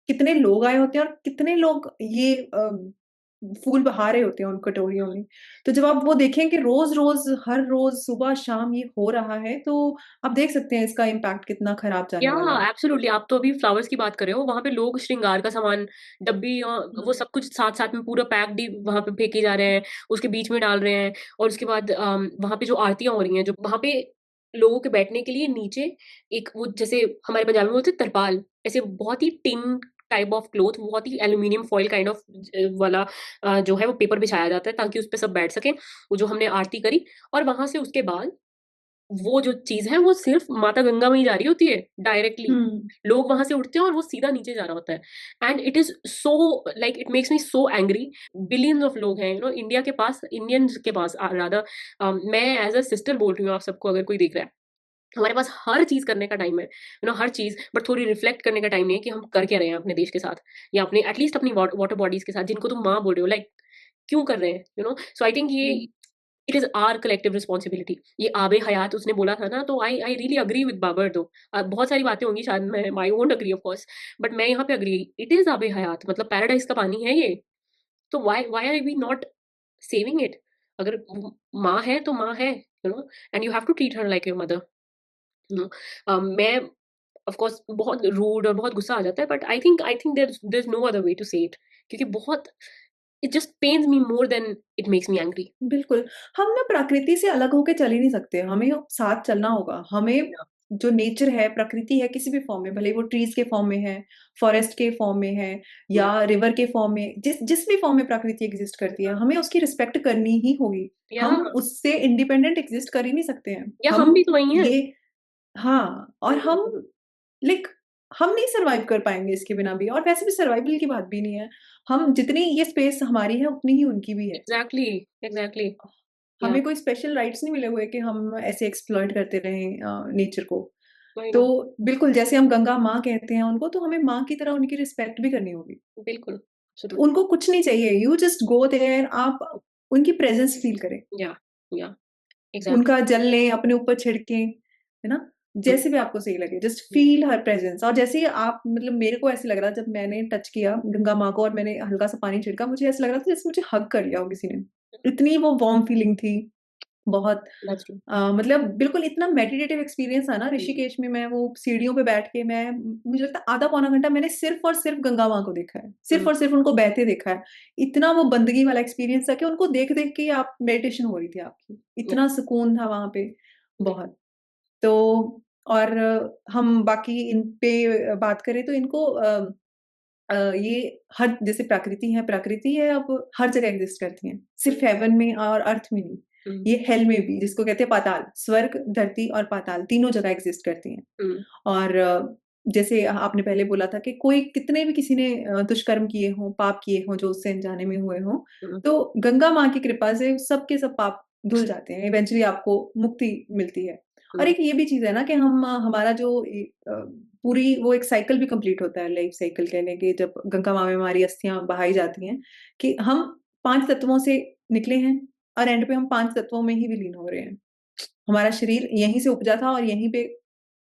कितने लोग आए होते हैं और कितने लोग ये फूल बहा रहे होते हैं उन कटोरियों में। तो जब आप वो देखें कि रोज़-रोज़, हर रोज़ सुबह-शाम ये हो रहा है, तो आप देख सकते हैं इसका इम्पैक्ट कितना खराब या जाने वाला है। एब्सोल्युटली, आप तो अभी फ्लावर्स की बात कर रहे हो, वहाँ पे लोग श्रृंगार का सामान, डब्बी, वो हुँ। सब कुछ साथ-साथ में पूरा पैक्ड ही वहाँ पे फेंके जा रहे हैं, उसके बीच में डाल रहे हैं। और उसके बाद वहाँ पे जो आरतियाँ हो रही हैं, जो वहाँ पे लोगों के बैठने के लिए नीचे एक वो, जैसे हमारे पंजाबी में बोलते हैं तरपाल, ऐसे बहुत ही टिन टाइप ऑफ क्लॉथ, बहुत ही एल्यूमीनियम फॉइल काइंड ऑफ वाला जो है वो पेपर बिछाया जाता है ताकि उस पे सब बैठ सकें। वो जो हमने आरती करी, और वहाँ से उसके बाद वो जो चीज़ है वो सिर्फ़ माता गंगा में ही जा रही होती है, डायरेक्टली। हुँ। लोग वहाँ से उठते हैं और वो सीधा नीचे जा रहा होता है। And it is so, like it makes me so angry. Billions of लोग हैं, इंडिया के पास, इंडियंस के पास रादर, मैं एज़ अ सिस्टर बोल रही हूँ आप सबको, अगर कोई देख रहा है। हमारे पास हर चीज़ करने का टाइम है, हर चीज़, बट थोड़ी रिफ्लेक्ट करने का टाइम नहीं है कि हम कर क्या रहे हैं अपने देश के साथ, या अपने एटलीस्ट अपनी वाटर बॉडीज़ के साथ, जिनको तुम माँ बोल रहे हो, लाइक क्यों कर रहे हैं? सो आई थिंक ये हुँ। It is our collective responsibility. ये आबे हयात उसने बोला था ना, तो I really agree with Babar though. बहुत सारी बातें होंगी, शायद मैं I won't agree of course, but मैं यहाँ पे एग्री। इट इज़ आबे हयात, मतलब पैराडाइज़ का पानी है ये। तो why why are we not saving it? अगर माँ है तो माँ है, and you have to treat her like your mother. मैं ऑफ कोर्स बहुत रूड और बहुत गुस्सा आ जाता है, but I think there is no other way to say it, क्योंकि बहुत it just pains me more than it makes me angry. बिल्कुल, हम ना प्रकृति से अलग होके चल ही नहीं सकते, हमें साथ चलना होगा। हमें जो नेचर है, प्रकृति है किसी भी फ़ॉर्म में, भले ही वो ट्रीज़ के फ़ॉर्म में है, फॉरेस्ट के फ़ॉर्म में है या रिवर के फ़ॉर्म में, जिस जिस भी फ़ॉर्म में प्रकृति एग्ज़िस्ट करती है, हमें उसकी रिस्पेक्ट करनी ही होगी। या हम उससे इंडिपेंडेंट एग्ज़िस्ट कर ही नहीं सकते हैं। या हम हम भी तो वही हैं। ये हाँ, और हम लाइक हम नहीं सर्वाइव कर पाएँगे इसके बिना भी, और वैसे भी सर्वाइवल की बात भी नहीं है। हम जितनी ये स्पेस हमारी है, उतनी ही उनकी भी है। Exactly, exactly. या हमें कोई स्पेशल राइट्स नहीं मिले हुए कि हम ऐसे एक्सप्लॉइट करते रहें नेचर को। वही तो ना। बिल्कुल जैसे हम गंगा माँ कहते हैं उनको, तो हमें माँ की तरह उनकी रिस्पेक्ट भी करनी होगी। बिल्कुल, तो एब्सोल्युटली। उनको कुछ नहीं चाहिए, यू जस्ट गो देयर, आप उनकी प्रेज़ेंस फ़ील करें। या या एग्जैक्टली। उनका जल लें, अपने ऊपर छिड़कें, है ना? जैसे भी आपको सही लगे, जस्ट फ़ील हर प्रेज़ेंस। और जैसे ही आप मतलब मेरे को ऐसे लग रहा जब मैंने टच किया गंगा माँ को और मैंने हल्का-सा पानी छिड़का, मुझे ऐसा लग रहा था जैसे मुझे हग कर लिया हो किसी ने। इतनी वो वार्म फीलिंग थी, बहुत दैट्स ट्रू। मतलब बिल्कुल इतना मेडिटेटिव एक्सपीरियंस था ना ऋषिकेश में। मैं वो सीढ़ियों पे बैठ के मुझे लगता है आधा पौना घंटा मैंने सिर्फ़ और सिर्फ़ गंगा माँ को देखा है। सिर्फ़ और सिर्फ़ उनको बहते देखा है। इतना वो बंदगी वाला एक्सपीरियंस था कि उनको देख-देख के आप मेडिटेशन हो रही थी आपकी। या इतना सुकून था वहाँ पे, बहुत। तो और हम बाकी इन पे बात करें तो इनको ये हर जैसे प्रकृति है अब हर जगह एग्ज़िस्ट करती हैं। सिर्फ़ हेवन में और अर्थ में नहीं। ये हेल में भी, जिसको कहते हैं पाताल, स्वर्ग, धरती और पाताल तीनों जगह एग्ज़िस्ट करती हैं। और जैसे आपने पहले बोला था कि कोई कितने भी किसी ने दुष्कर्म किए हों, पाप किए हों जो उससे अनजाने में हुए हों, तो गंगा माँ की कृपा से सब के सब पाप धुल जाते हैं। इवेंचुअली आपको मुक्ति मिलती है। और एक ये भी चीज़ है ना कि हम हमारा जो पूरी वो एक साइकिल भी कंप्लीट होता है, लाइफ साइकिल कह लें कि जब गंगा माँ में हमारी अस्थियाँ बहाई जाती हैं, कि हम 5 तत्वों से निकले हैं और एंड पे हम 5 तत्वों में ही विलीन हो रहे हैं। हमारा शरीर यहीं से उपजा था और यहीं पे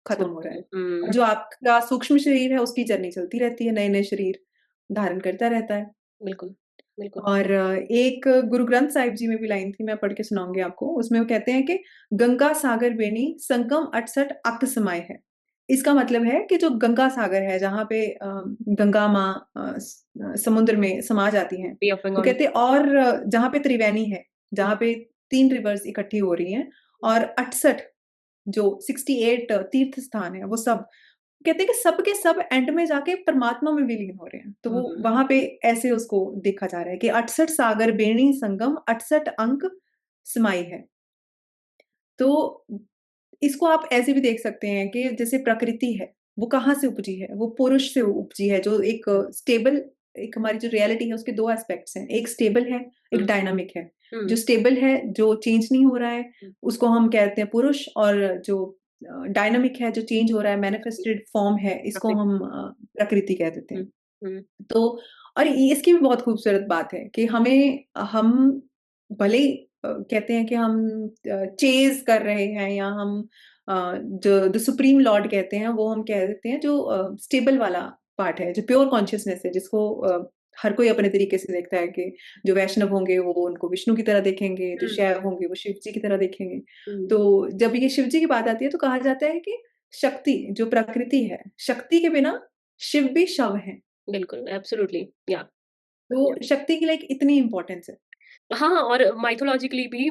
खत्म हो रहा है। और जो आपका सूक्ष्म शरीर है उसकी जर्नी चलती रहती है, नए-नए शरीर धारण करता रहता है। बिल्कुल, बिल्कुल। और एक गुरु ग्रंथ साहिब जी में भी लाइन थी, मैं पढ़ के सुनाऊँगी आपको। उसमें वो कहते हैं कि गंगा सागर बेनी संगम 68 अक समाए है। इसका मतलब है कि जो गंगा सागर है जहाँ पे गंगा माँ समुद्र में समा जाती हैं। बे ऑफ वो बंगाल। कहते हैं और जहाँ पे त्रिवेणी है, जहाँ पे 3 रिवर्स इकट्ठी हो रही हैं और 68 जो 68 तीर्थ स्थान है, वो सब कहते हैं कि सब के सब एंड में जाके परमात्मा में विलीन हो रहे हैं। तो वो वहाँ पे ऐसे उसको देखा जा रहा है कि 68 सागर बेणी संगम 68 अंक समाई है। तो इसको आप ऐसे भी देख सकते हैं कि जैसे प्रकृति है, वो कहाँ से उपजी है? वो पुरुष से उपजी है, जो एक स्टेबल, एक हमारी जो रियलिटी है उसके 2 एस्पेक्ट्स हैं। एक स्टेबल है, एक डायनामिक है। जो स्टेबल है, जो चेंज नहीं हो रहा है, उसको हम कहते हैं पुरुष, और जो डायनामिक है, जो चेंज हो रहा है, मैनिफेस्टेड फॉर्म है, इसको प्रकृति। हम प्रकृति कह देते हुँ, हैं। हुँ, तो और इसकी भी बहुत खूबसूरत बात है कि हम भले ही कहते हैं कि हम चेज़ कर रहे हैं या हम जो द सुप्रीम लॉर्ड कहते हैं, वो हम कह देते हैं जो स्टेबल वाला पार्ट है, जो प्योर कॉन्शसनेस है, जिसको हर कोई अपने तरीके से देखता है कि जो वैष्णव होंगे वो उनको विष्णु की तरह देखेंगे, जो हुँ, शैव होंगे वो शिव जी की तरह देखेंगे। हुँ, तो जब ये शिव जी की बात आती है तो कहा जाता है कि शक्ति जो प्रकृति है, शक्ति के बिना शिव भी शव हैं। बिल्कुल, एब्सोल्युटली, या तो या। शक्ति की लाइक इतनी इम्पोर्टेंस है। हाँ, और माइथोलॉजिकली भी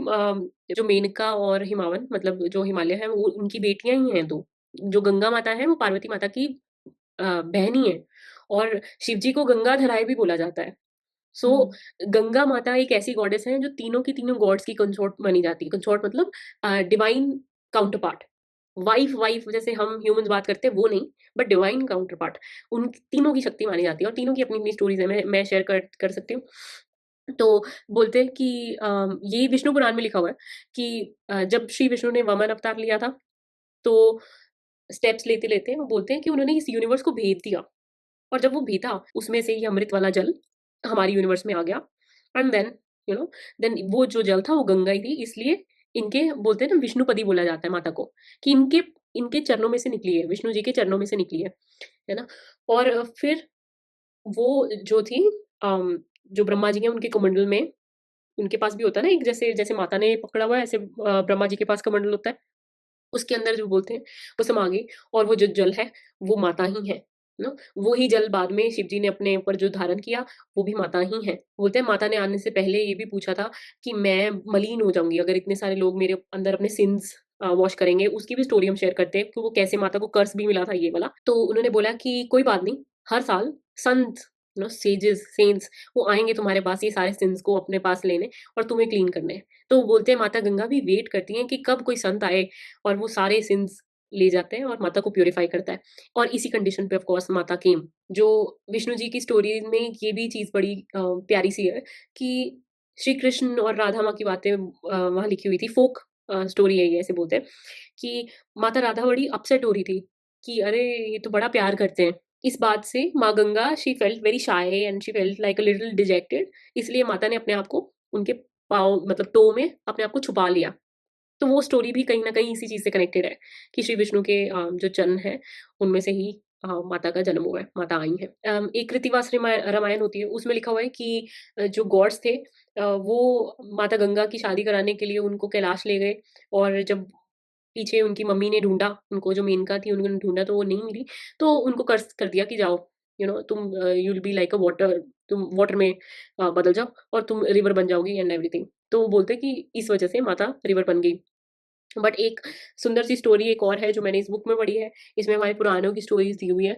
जो मेनका और हिमावन, मतलब जो हिमालय है, वो उनकी बेटियाँ ही हैं 2। जो गंगा माता है, वो पार्वती माता की बहन ही है, और शिव जी को गंगाधराय भी बोला जाता है। सो हुँ, गंगा माता एक ऐसी गॉडेस है जो तीनों की तीनों गॉड्स की कंसोर्ट मानी जाती है। कंसोर्ट मतलब divine counter part. Wife wife जैसे हम ह्यूमंस बात करते हैं वो नहीं, बट डिवाइन काउंटर पार्ट। उन तीनों की शक्ति मानी जाती है, और तीनों की अपनी अपनी स्टोरीज है। मैं शेयर कर सकती हूँ। तो बोलते हैं कि ये विष्णु पुराण में लिखा हुआ है कि जब श्री विष्णु ने वामन अवतार लिया था, तो स्टेप्स लेते लेते वो बोलते हैं कि उन्होंने इस यूनिवर्स को भेद दिया, और जब वो भेदा, उसमें से ये अमृत वाला जल हमारे यूनिवर्स में आ गया। And then you know then वो जो जल था वो गंगा ही थी, इसलिए इनके बोलते हैं ना, विष्णुपदी बोला जाता है माता को, कि इनके इनके चरणों में से निकली है, विष्णु जी के चरणों में से निकली है ना? और फिर वो जो थी जो ब्रह्मा जी हैं उनके कमंडल में, उनके पास भी होता है ना एक, जैसे जैसे माता ने पकड़ा हुआ है ऐसे ब्रह्मा जी के पास कमंडल होता है। उसके अंदर जो बोलते हैं वो समागे और वो जो जल है, वो माता ही है ना? वो ही जल बाद में शिव जी ने अपने ऊपर जो धारण किया, वो भी माता ही है। बोलते हैं माता ने आने से पहले ये भी पूछा था कि मैं मलीन हो जाऊँगी अगर इतने सारे लोग मेरे अंदर अपने सिन्स वॉश करेंगे। उसकी भी स्टोरी हम शेयर करते हैं कि वो कैसे माता को कर्स भी मिला था ये वाला। तो उन्होंने बोला कि कोई बात नहीं, हर साल संत सेजेस, सेंट्स वो आएँगे तुम्हारे पास ये सारे सिन्स को अपने पास लेने और तुम्हें क्लीन करने। तो बोलते हैं माता गंगा भी वेट करती हैं कि कब कोई संत आए और वो सारे सिन्स ले जाते हैं और माता को प्यूरिफाई करता है। और इसी कंडीशन पे ऑफ कोर्स माता केम। जो विष्णु जी की स्टोरी में ये भी चीज़ बड़ी प्यारी-सी है कि श्री कृष्ण और राधा माँ की बातें वहाँ लिखी हुई थी। फ़ोक स्टोरी है ये ऐसे बोलते हैं कि माता राधा बड़ी अपसेट हो रही थी कि अरे! ये तो बड़ा प्यार करते हैं। इस बात से माँ Ganga she felt very shy and she felt like a little dejected इसलिए माता ने अपने आप को उनके पाँव मतलब टो में अपने आप को छुपा लिया। तो वो स्टोरी भी कहीं न कहीं इसी चीज़ से कनेक्टेड है कि श्री विष्णु के जो जन्म हैं, उनमें से ही माता का जन्म हुआ है, माता आई हैं। एक कृत्तिवास रामायण होती है, उसमें लिखा हुआ है कि जो गॉड्स थे वो माता गंगा की शादी कराने के लिए उनको कैलाश ले गए और जब पीछे उनकी मम्मी ने ढूँढा, उनको जो मेनका थी उन्होंने ढूँढा तो वो नहीं मिली, तो उनको कर्स कर दिया कि जाओ, तुम you will be like a water तुम वाटर में बदल जाओ और तुम रिवर बन जाओगी एंड एवरीथिंग। तो वो बोलते हैं कि इस वज़ह से माता रिवर बन गई। बट एक सुंदर सी स्टोरी एक और है जो मैंने इस बुक में पढ़ी है, इसमें हमारे पुराणों की स्टोरीज़ दी हुई है।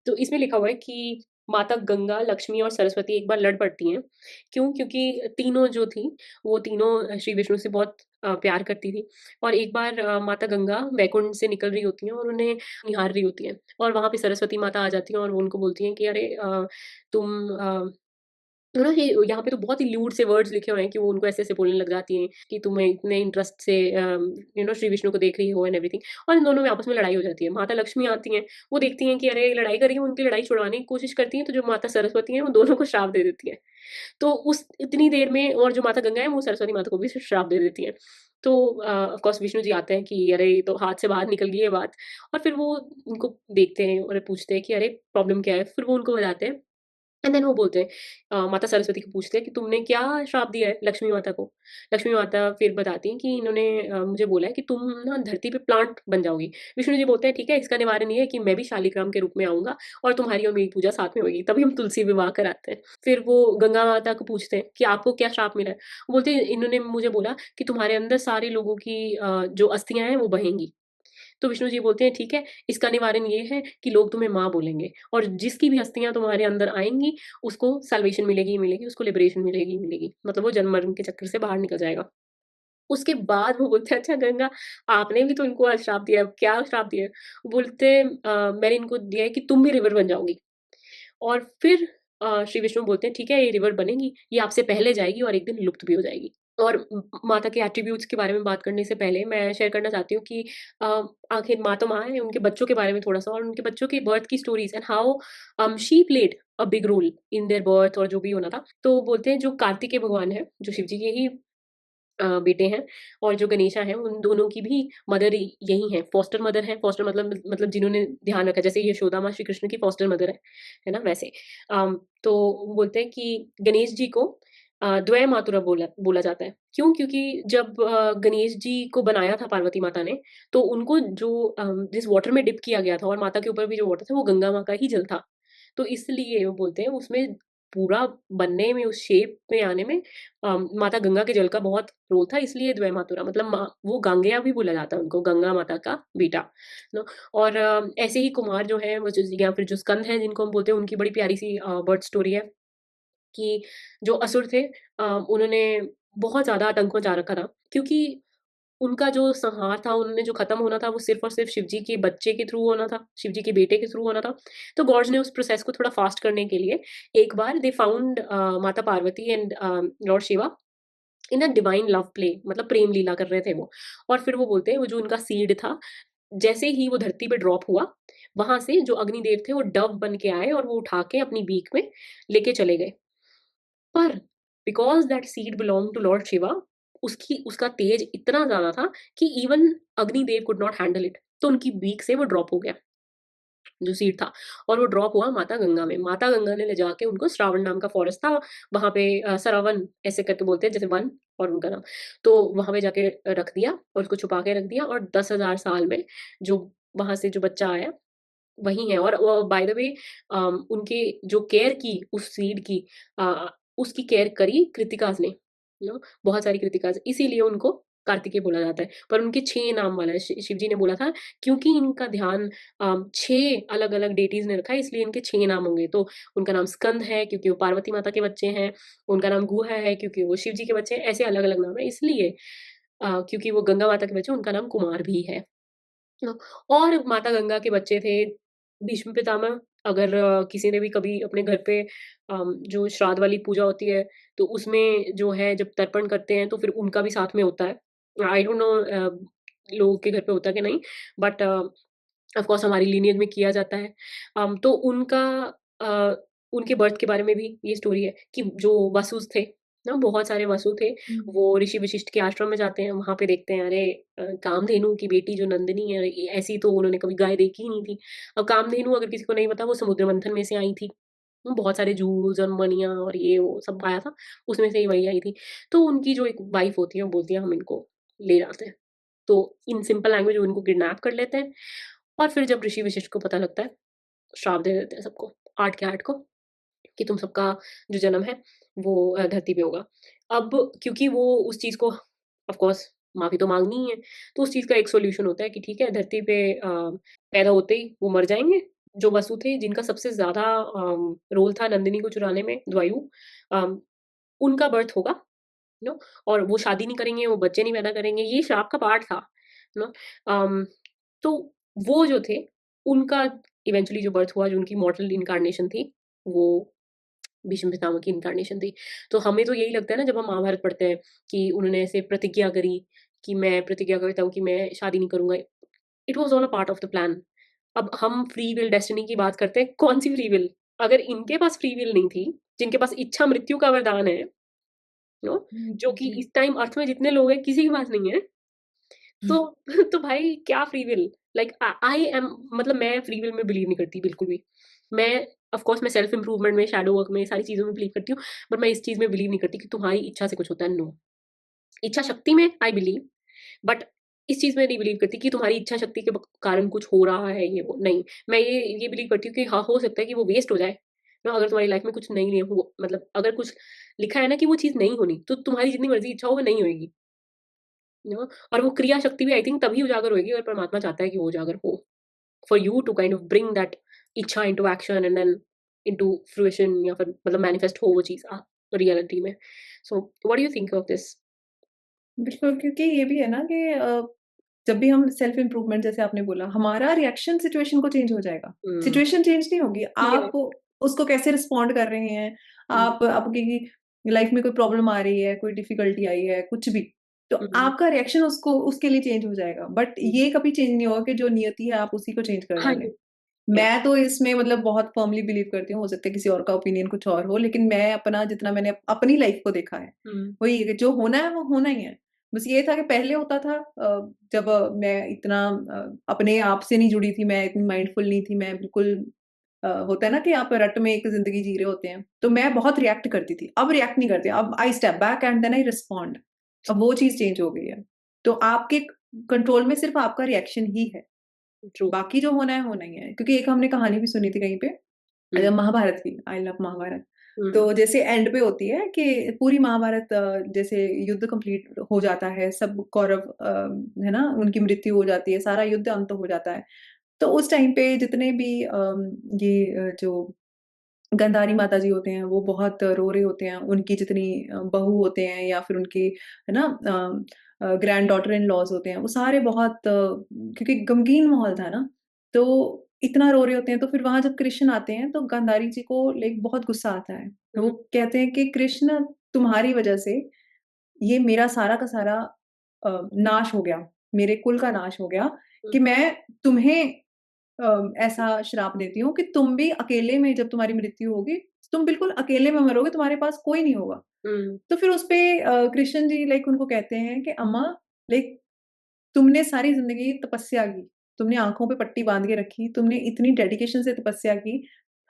तो इसमें लिखा हुआ है कि माता गंगा, लक्ष्मी और सरस्वती एक बार लड़ पड़ती हैं। क्यों? क्योंकि तीनों जो थी, वो तीनों श्री विष्णु से बहुत प्यार करती थी और एक बार माता गंगा वैकुंठ से निकल रही होती हैं और उन्हें निहार रही होती हैं और वहाँ पे सरस्वती माता आ जाती हैं और वो उनको बोलती हैं कि अरे तुम तो ना ये यहाँ पे तो बहुत ही ल्यूड से वर्ड्स लिखे हुए हैं कि वो उनको ऐसे-ऐसे बोलने लग जाती हैं कि तुम्हें इतने इंटरेस्ट से श्री विष्णु को देख रही हो एंड एवरीथिंग और इन दोनों में आपस में लड़ाई हो जाती है। माता लक्ष्मी आती हैं, वो देखती हैं कि अरे ये लड़ाई कर रही है, उनकी लड़ाई छुड़वाने की कोशिश करती हैं, तो जो माता सरस्वती हैं, वो दोनों को श्राप दे देती हैं। तो उस इतनी देर में और जो माता गंगा है, वो सरस्वती माता को भी श्राप दे देती हैं। तो ऑफ कोर्स विष्णु जी आते हैं कि अरे ये तो हाथ से बाहर निकल गई ये बात और फिर वो उनको देखते हैं और पूछते हैं कि अरे प्रॉब्लम क्या है? फिर वो उनको बताते हैं एंड देन वो बोलते हैं माता सरस्वती को पूछते हैं कि तुमने क्या श्राप दिया है लक्ष्मी माता को? लक्ष्मी माता फिर बताती हैं कि इन्होंने मुझे बोला है कि तुम ना धरती पे प्लांट बन जाओगी। विष्णु जी बोलते हैं ठीक है इसका निवारण ये है कि मैं भी शालिग्राम के रूप में आऊँगा और तुम्हारी और मेरी पूजा साथ में होएगी। तभी हम तुलसी विवाह कराते हैं। फिर वो गंगा माता को पूछते हैं कि आपको क्या श्राप मिला है? वो बोलते हैं इन्होंने मुझे बोला कि तुम्हारे अंदर सारे लोगों की जो अस्थियाँ हैं वो बहेंगी। तो विष्णु जी बोलते हैं ठीक है, इसका निवारण ये है कि लोग तुम्हें माँ बोलेंगे और जिसकी भी हस्तियाँ तुम्हारे अंदर आएँगी, उसको सैल्वेशन मिलेगी ही मिलेगी, उसको लिबरेशन मिलेगी ही मिलेगी। मतलब वो जन्म-मरण के चक्कर से बाहर निकल जाएगा। उसके बाद वो बोलते हैं अच्छा गंगा आपने भी तो इनको आज श्राप दिया है, क्या श्राप दिया है? बोलते हैं मैंने इनको दिया है कि तुम भी रिवर बन जाओगी और फिर श्री विष्णु बोलते हैं ठीक है ये रिवर बनेगी, ये आपसे पहले जाएगी और एक दिन लुप्त भी हो जाएगी। और माता के एट्रिब्यूट्स के बारे में बात करने से पहले मैं शेयर करना चाहती हूँ कि अ, आखिर माँ तो माँ है, उनके बच्चों के बारे में थोड़ा-सा और उनके बच्चों की बर्थ की stories and how she played a big role in their birth और जो भी होना था। तो बोलते हैं जो कार्तिकेय भगवान हैं, जो शिव जी के ही बेटे हैं और जो गणेशा हैं, उन दोनों की भी मदर यही हैं, फॉस्टर मदर हैं, फॉस्टर मतलब जिन्होंने ध्यान रखा, जैसे यशोदा माँ श्री कृष्ण की फॉस्टर मदर है ना? वैसे। तो वो बोलते हैं कि गणेश जी को द्वय मातुरा बोला बोला जाता है। क्यों? क्योंकि जब गणेश जी को बनाया था पार्वती माता ने, तो उनको जो जिस वाटर में डिप किया गया था और माता के ऊपर भी जो वाटर था, वो गंगा माँ का ही जल था। तो इसलिए वो बोलते हैं उसमें पूरा बनने में, उस शेप में आने में माता गंगा के जल का बहुत रोल था इसलिए द्वय मातुरा मतलब माँ वो गांगेय भी बोला जाता है उनको, गंगा माता का बेटा, नो और ऐसे ही कुमार जो हैं वो जो या फिर जो स्कंद हैं जिनको हम बोलते हैं उनकी बड़ी प्यारी-सी बर्थ स्टोरी है कि जो असुर थे उन्होंने बहुत ज़्यादा आतंक मचा रखा था क्योंकि उनका जो संहार था, उन्होंने जो खत्म होना था वो सिर्फ़ और सिर्फ़ शिव जी के बच्चे के थ्रू होना था, शिव जी के बेटे के थ्रू होना था। तो गॉड्स ने उस प्रोसेस को थोड़ा फ़ास्ट करने के लिए एक बार दे फाउंड माता Parvati and Lord Shiva in a divine love play मतलब प्रेम लीला कर रहे थे वो। और फिर वो बोलते हैं वो जो उनका सीड था, जैसे ही वो धरती पे ड्रॉप हुआ, वहाँ से जो अग्निदेव थे वो डव बन के आए और वो उठा के अपनी बीक में लेके चले गए। पर because that seed belong to lord Shiva उसकी उसका तेज इतना ज़्यादा था कि even Agnidev could not handle it. तो उनकी बीक से वो ड्रॉप हो गया, जो सीड था और वो ड्रॉप हुआ माता गंगा में। माता गंगा ने ले जाके उनको श्रावण नाम का फॉरेस्ट था, वहाँ पे सरवन ऐसे करके बोलते हैं जैसे वन और उनका नाम। तो वहाँ पे जाके रख दिया और उसको छुपा के रख दिया, और 10,000 साल में जो वहाँ से जो बच्चा आया वही है। और बाय द वे उनके जो केयर की उस सीड की, उसकी केयर करी कृतिकाज़ ने, बहुत सारी कृतिकाज़, इसीलिए उनको कार्तिकेय बोला जाता है। पर उनके 6 नाम वाला है, शिव जी ने बोला था क्योंकि इनका ध्यान 6 अलग-अलग डेटीज़ ने रखा है, इसलिए इनके 6 नाम होंगे। तो उनका नाम स्कंद है क्योंकि वो पार्वती माता के बच्चे हैं, उनका नाम गुहा है क्योंकि वो शिव जी के बच्चे हैं, ऐसे अलग-अलग नाम है इसलिए क्योंकि वो गंगा माता के बच्चे हैं, उनका नाम कुमार भी है। अ, और माता गंगा के बच्चे थे भीष्म पितामह। अगर किसी ने भी कभी अपने घर पे जो श्राद्ध वाली पूजा होती है, तो उसमें जो है जब तर्पण करते हैं, तो फिर उनका भी साथ में होता है। आई डोंट नो लोगों के घर पे होता है कि नहीं, बट ऑफ कोर्स हमारी लीनिएज में किया जाता है। तो अ, उनके बर्थ के बारे में भी ये स्टोरी है कि जो वसुस थे ना, बहुत सारे वसु थे, हुँ। वो ऋषि वशिष्ठ के आश्रम में जाते हैं, वहाँ पे देखते हैं, अरे कामधेनु की बेटी जो नंदिनी है, ऐसी तो उन्होंने कभी गाय देखी ही नहीं थी। अब कामधेनु अगर किसी को नहीं पता, वो समुद्र मंथन में से आई थी। बहुत सारे जूल्स और मणियाँ और ये वो सब पाया था, उसमें से ही वही आई थी। तो उनकी जो एक वाइफ होती है, वो बोलती है हम इनको ले जाते हैं। तो इन सिंपल लैंग्वेज वो इनको किडनैप कर लेते हैं, और फिर जब ऋषि वशिष्ठ को पता लगता है, श्राप दे देते हैं सबको, 8 के 8 को, कि तुम सबका जो जन्म है वो धरती पे होगा। अब क्योंकि वो उस चीज़ को ऑफ़ कोर्स माफ़ी तो माँगनी ही है, तो उस चीज़ का एक सॉल्यूशन होता है कि ठीक है, धरती पे पैदा होते ही वो मर जाएँगे। जो वसु थे जिनका सबसे ज़्यादा रोल था नंदिनी को चुराने में, द्वायु, अम, उनका बर्थ होगा, यू नो, और वो शादी नहीं करेंगे, वो बच्चे नहीं पैदा करेंगे, ये श्राप का पार्ट था, यू नो। अम, तो वो जो थे, उनका इवेंचुअली जो बर्थ हुआ, जो उनकी मॉर्टल इन्कार्नेशन थी, वो भीष्म पितामह की इन्कार्नेशन थी। तो हमें तो यही लगता है ना जब हम महाभारत पढ़ते हैं कि उन्होंने ऐसे प्रतिज्ञा करी कि मैं प्रतिज्ञा करता हूँ कि मैं शादी नहीं करूँगा। It was all a part of the plan. अब हम फ्री विल डेस्टिनी की बात करते हैं, कौन-सी फ्री विल? अगर इनके पास फ्री विल नहीं थी, जिनके पास इच्छा मृत्यु का वरदान है, यू नो, हुँ, जो कि जी। इस टाइम अर्थ में जितने लोग हैं किसी के पास नहीं है। तो तो भाई क्या free will? Like I am, मतलब मैं फ्री विल में बिलीव नहीं करती बिल्कुल भी। मैं ऑफ कोर्स मैं सेल्फ इम्प्रूवमेंट में, शैडो वर्क में, ये सारी चीज़ों में बिलीव करती हूँ, बट मैं इस चीज़ में बिलीव नहीं करती कि तुम्हारी इच्छा से कुछ होता है, नो। इच्छा शक्ति में आई बिलीव, बट इस चीज़ में नहीं बिलीव करती कि तुम्हारी इच्छा शक्ति के कारण कुछ हो रहा है, ये वो, नहीं। मैं ये बिलीव करती हूँ कि हाँ, हो सकता है कि वो वेस्ट हो जाए ना, अगर तुम्हारी लाइफ में कुछ नहीं हो, मतलब अगर कुछ लिखा है ना कि वो चीज़ नहीं होनी, तो तुम्हारी जितनी मर्ज़ी इच्छा हो वो नहीं होएगी। यू नो, और वो क्रिया शक्ति भी आई थिंक तभी उजागर होएगी अगर परमात्मा चाहता है कि वो उजागर हो। For you to kind of bring that इच्छा into action and then into fruition, या फिर मतलब मैनिफेस्ट हो वो चीज़ रियलिटी में। So what do you think of this? बिल्कुल, क्योंकि ये भी है ना कि जब भी हम सेल्फ इम्प्रूवमेंट जैसे आपने बोला, हमारा रिएक्शन सिचुएशन को चेंज हो जाएगा। हुँ। सिचुएशन चेंज नहीं होगी, या आप उसको कैसे रिस्पॉन्ड कर रहे हैं, हुँ, आप आपकी लाइफ में कोई प्रॉब्लम आ रही है, कोई डिफिकल्टी आई है, कुछ भी, तो हुँ, आपका रिएक्शन उसको उसके लिए चेंज हो जाएगा। बट हुँ। ये कभी चेंज नहीं होगा कि जो नियति है, आप उसी को चेंज कर हाँ डालें। जी, या मैं तो इसमें मतलब बहुत फ़र्मली बिलीव करती हूँ, हो सकता है किसी और का ओपिनियन कुछ और हो, लेकिन मैं अपना जितना मैंने अपनी लाइफ़ को देखा है, हुँ, वही है कि जो होना है वो होना ही है। बस ये था कि पहले होता था जब मैं इतना अपने आप से नहीं जुड़ी थी, मैं इतनी माइंडफुल नहीं थी, मैं बिल्कुल होता है ना कि आप रट में एक ज़िंदगी जी रहे होते हैं, तो मैं बहुत रिएक्ट करती थी। अब रिएक्ट नहीं करती, अब I step back and then I respond. अब वो चीज़ चेंज हो गई है। तो आपके कंट्रोल में सिर्फ़ आपका रिएक्शन ही है। ट्रू। बाकी जो होना है, होना ही है। क्योंकि एक हमने कहानी भी सुनी थी कहीं पे हुँ, महाभारत की, आई लव महाभारत। हुँ, तो जैसे एंड पे होती है कि पूरी महाभारत जैसे युद्ध कंप्लीट हो जाता है, सब कौरव है ना, उनकी मृत्यु हो जाती है, सारा युद्ध अंत हो जाता है। तो उस टाइम पे जितने भी ये जो गांधारी माता जी होते हैं, वो बहुत रो रहे होते हैं। उनकी जितनी बहू होते हैं या फिर उनकी है ना ग्रैंड डॉटर इन लॉज़ होते हैं, वो सारे बहुत क्योंकि गमगीन माहौल था ना, तो इतना रो रहे होते हैं। तो फिर वहाँ जब कृष्ण आते हैं, तो गांधारी जी को लाइक बहुत गुस्सा आता है। वो हुँ, कहते हैं कि कृष्ण, तुम्हारी वज़ह से ये मेरा सारा का सारा नाश हो गया, मेरे कुल का नाश हो गया हुँ, कि मैं तुम्हें ऐसा श्राप देती हूँ कि तुम भी अकेले में जब तुम्हारी मृत्यु होगी, तुम बिल्कुल अकेले में मरोगे, तुम्हारे पास कोई नहीं होगा। हुँ, तो फिर उसपे कृष्ण जी लाइक उनको कहते हैं कि अम्मा, लाइक तुमने सारी ज़िंदगी तपस्या की, तुमने आँखों पे पट्टी बाँध के रखी, तुमने इतनी डेडिकेशन से तपस्या की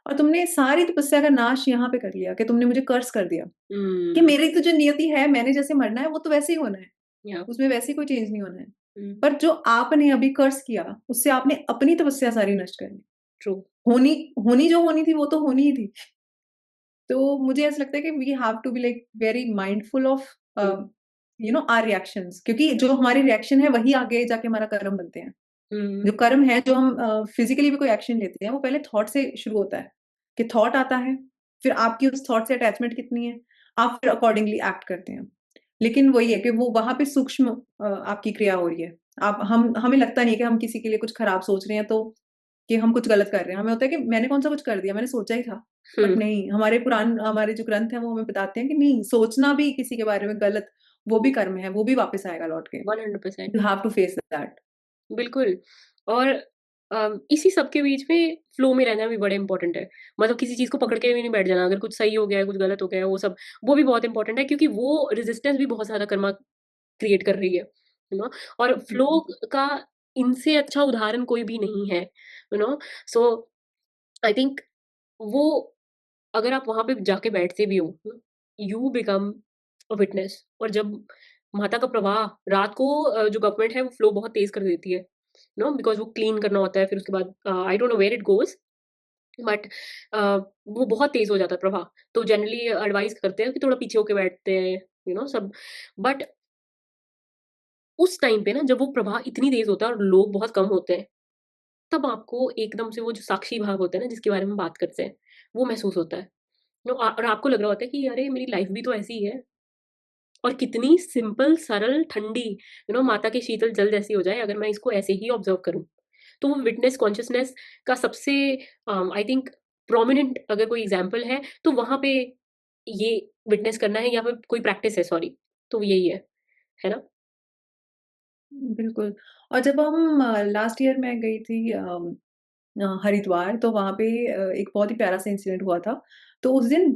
और तुमने सारी तपस्या का नाश यहाँ पे कर लिया कि तुमने मुझे कर्स कर दिया कि हुँ, मेरी तो जो नियति है, मैंने जैसे मरना है वो तो वैसे ही होना है, या उसमें वैसे ही कोई चेंज नहीं होना है। हुँ, पर जो आपने अभी कर्स किया, उससे आपने अपनी तपस्या सारी नष्ट कर दी। ट्रू। होनी होनी जो होनी थी वो तो होनी ही थी। तो मुझे ऐसा लगता है कि we have to be like very mindful of hmm, our reactions, क्योंकि जो हमारी रिएक्शन है वही आगे जाके हमारा कर्म बनते हैं। हुँ, जो कर्म है, जो हम फिजिकली भी कोई एक्शन लेते हैं, वो पहले थॉट से शुरू होता है कि थॉट आता है, फिर आपकी उस थॉट से अटैचमेंट कितनी है, आप फिर अकॉर्डिंगली एक्ट करते हैं। लेकिन वही है कि वो वहाँ पे सूक्ष्म आपकी क्रिया हो रही है। आप हम हमें लगता नहीं है कि हम किसी के लिए कुछ खराब सोच रहे हैं, तो कि हम कुछ गलत कर रहे हैं। हमें होता है कि मैंने कौन-सा कुछ कर दिया, मैंने सोचा ही था। बट हुँ, नहीं, हमारे जो ग्रंथ हैं वो हमें बताते हैं कि नहीं, सोचना भी किसी के बारे में गलत, वो भी कर्म है, वो भी वापस आएगा लौट के। 100%। You have to face that. बिल्कुल। और इसी सब के बीच में फ्लो में रहना भी बड़ा इम्पोर्टेंट है। मतलब किसी चीज़ को पकड़ के भी नहीं बैठ जाना, अगर कुछ सही हो गया है, कुछ गलत हो गया है, वो सब, वो भी बहुत इम्पोर्टेंट है, क्योंकि वो रेज़िस्टेंस भी बहुत ज़्यादा कर्मा क्रिएट कर रही है, यू नो? और फ्लो का इनसे अच्छा उदाहरण कोई भी नहीं है, you no? So I think वो, अगर आप वहाँ पे जाके बैठते भी हो, यू बिकम अ विटनेस। और जब माता का प्रवाह रात को, जो गवर्नमेंट है वो फ्लो बहुत तेज़ कर देती है, यू नो, बिकॉज़ वो क्लीन करना होता है, फिर उसके बाद I don't know where it goes, but uh, वो बहुत तेज़ हो जाता है प्रवाह। तो जनरली एडवाइस करते हैं कि थोड़ा पीछे होके बैठते हैं, यू नो, सब। बट उस टाइम पे ना, जब वो प्रवाह इतनी तेज़ होता है और लोग बहुत कम होते हैं, तब आपको एकदम से वो जो साक्षी भाव होता है ना, जिसके बारे में बात करते हैं, वो महसूस होता है। नो, और आपको लग रहा होता है कि अरे मेरी लाइफ़ भी तो ऐसी ही है, और कितनी सिंपल, सरल, ठंडी, माता के शीतल जल जैसी हो जाए अगर मैं इसको ऐसे ही ऑब्ज़र्व करूँ। तो वो विटनेस कॉन्शसनेस का सबसे आई थिंक प्रोमिनेंट अगर कोई एग्ज़ाम्पल है, तो वहाँ पे ये विटनेस करना है, या फिर कोई प्रैक्टिस है, सॉरी, तो यही है ना? बिल्कुल। और जब हम लास्ट ईयर मैं गई थी हरिद्वार, तो वहाँ पे एक बहुत ही प्यारा-सा इंसिडेंट हुआ था। तो उस दिन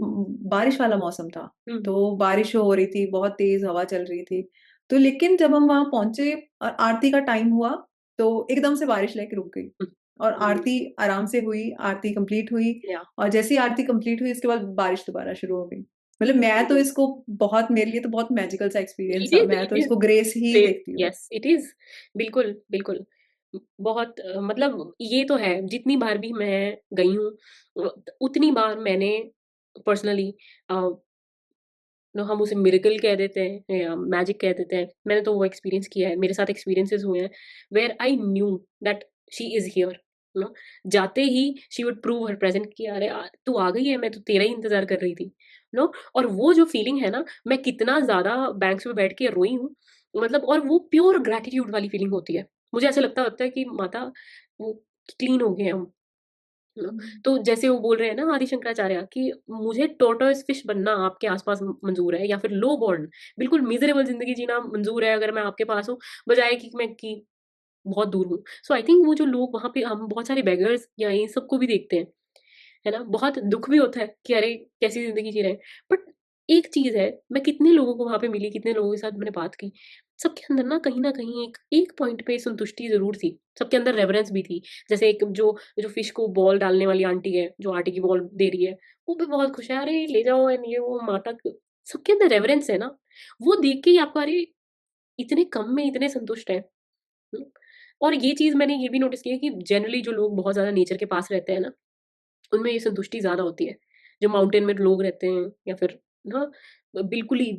बारिश वाला मौसम था, हुँ, हुँ। तो बारिश हो रही थी, बहुत तेज़ हवा चल रही थी। तो लेकिन जब हम वहाँ पहुँचे और आरती का टाइम हुआ, तो एकदम से बारिश लाइक रुक गई हुँ, और हुँ, आरती आराम से हुई, आरती कंप्लीट हुई या और जैसे ही आरती कंप्लीट हुई, उसके बाद बारिश दोबारा शुरू हो गई। मतलब मैं तो इसको बहुत, मेरे लिए तो बहुत मैजिकल सा एक्सपीरियंस था। मैं तो इट इज़ इसको ग्रेस ही ग्रेट, देखती हूँ। Yes, it is. बिल्कुल, बिल्कुल। बहुत मतलब ये तो है, जितनी बार भी मैं गई हूँ, उतनी बार मैंने पर्सनली, अ, हम उसे मिरेकल कह देते हैं या मैजिक कह देते हैं। मैंने तो वो एक्सपीरियंस किया है, मेरे साथ एक्सपीरियंसेस हुए हैं, where I knew that she is here, you know. जाते ही she would prove her presence कि अरे तू आ गई है, मैं तो तेरा ही इंतज़ार कर रही थी, यू नो। और वो जो फीलिंग है ना, मैं कितना ज़्यादा बैंक्स पे बैठ के रोई हूँ, मतलब। और वो प्योर ग्रैटिट्यूड वाली फीलिंग होती है। मुझे ऐसा लगता होता है कि माता, वो क्लीन हो गए हम। हुँ, हुँ। तो जैसे वो बोल रहे हैं ना आदि शंकराचार्य कि मुझे टॉर्टोइस फिश बनना आपके आस-पास मंज़ूर है, या फिर लो बॉर्न, बिल्कुल मिज़रेबल ज़िंदगी जीना मंज़ूर है अगर मैं आपके पास हूँ, बजाए कि मैं कि बहुत दूर हूँ। सो आई थिंक वो जो लोग वहाँ पे, हम बहुत सारे बेगर्स या इन सबको भी देखते हैं, है ना? बहुत दुःख भी होता है कि अरे! कैसी ज़िंदगी जी रहे हैं। बट एक चीज़ है, मैं कितने लोगों को वहाँ पे मिली, कितने लोगों के साथ मैंने बात की, सबके अंदर ना कहीं न कहीं एक एक पॉइंट पे संतुष्टि ज़रूर थी। सबके अंदर रेवरेंस भी थी। जैसे एक जो जो फिश को बॉल डालने वाली आंटी है, जो आटे की बॉल दे रही है, वो भी बहुत खुश है, "अरे! ले जाओ एंड ये वो माता क" सबके अंदर रेवरेंस है ना, वो देख के ही आपको अरे! इतने कम में इतने संतुष्ट हैं। हुँ। और ये चीज़ मैंने ये भी नोटिस की है कि जनरली जो लोग बहुत ज़्यादा नेचर के पास रहते हैं ना, उनमें ये संतुष्टि ज़्यादा होती है। जो माउंटेन में लोग रहते हैं, या फिर ना बिल्कुल ही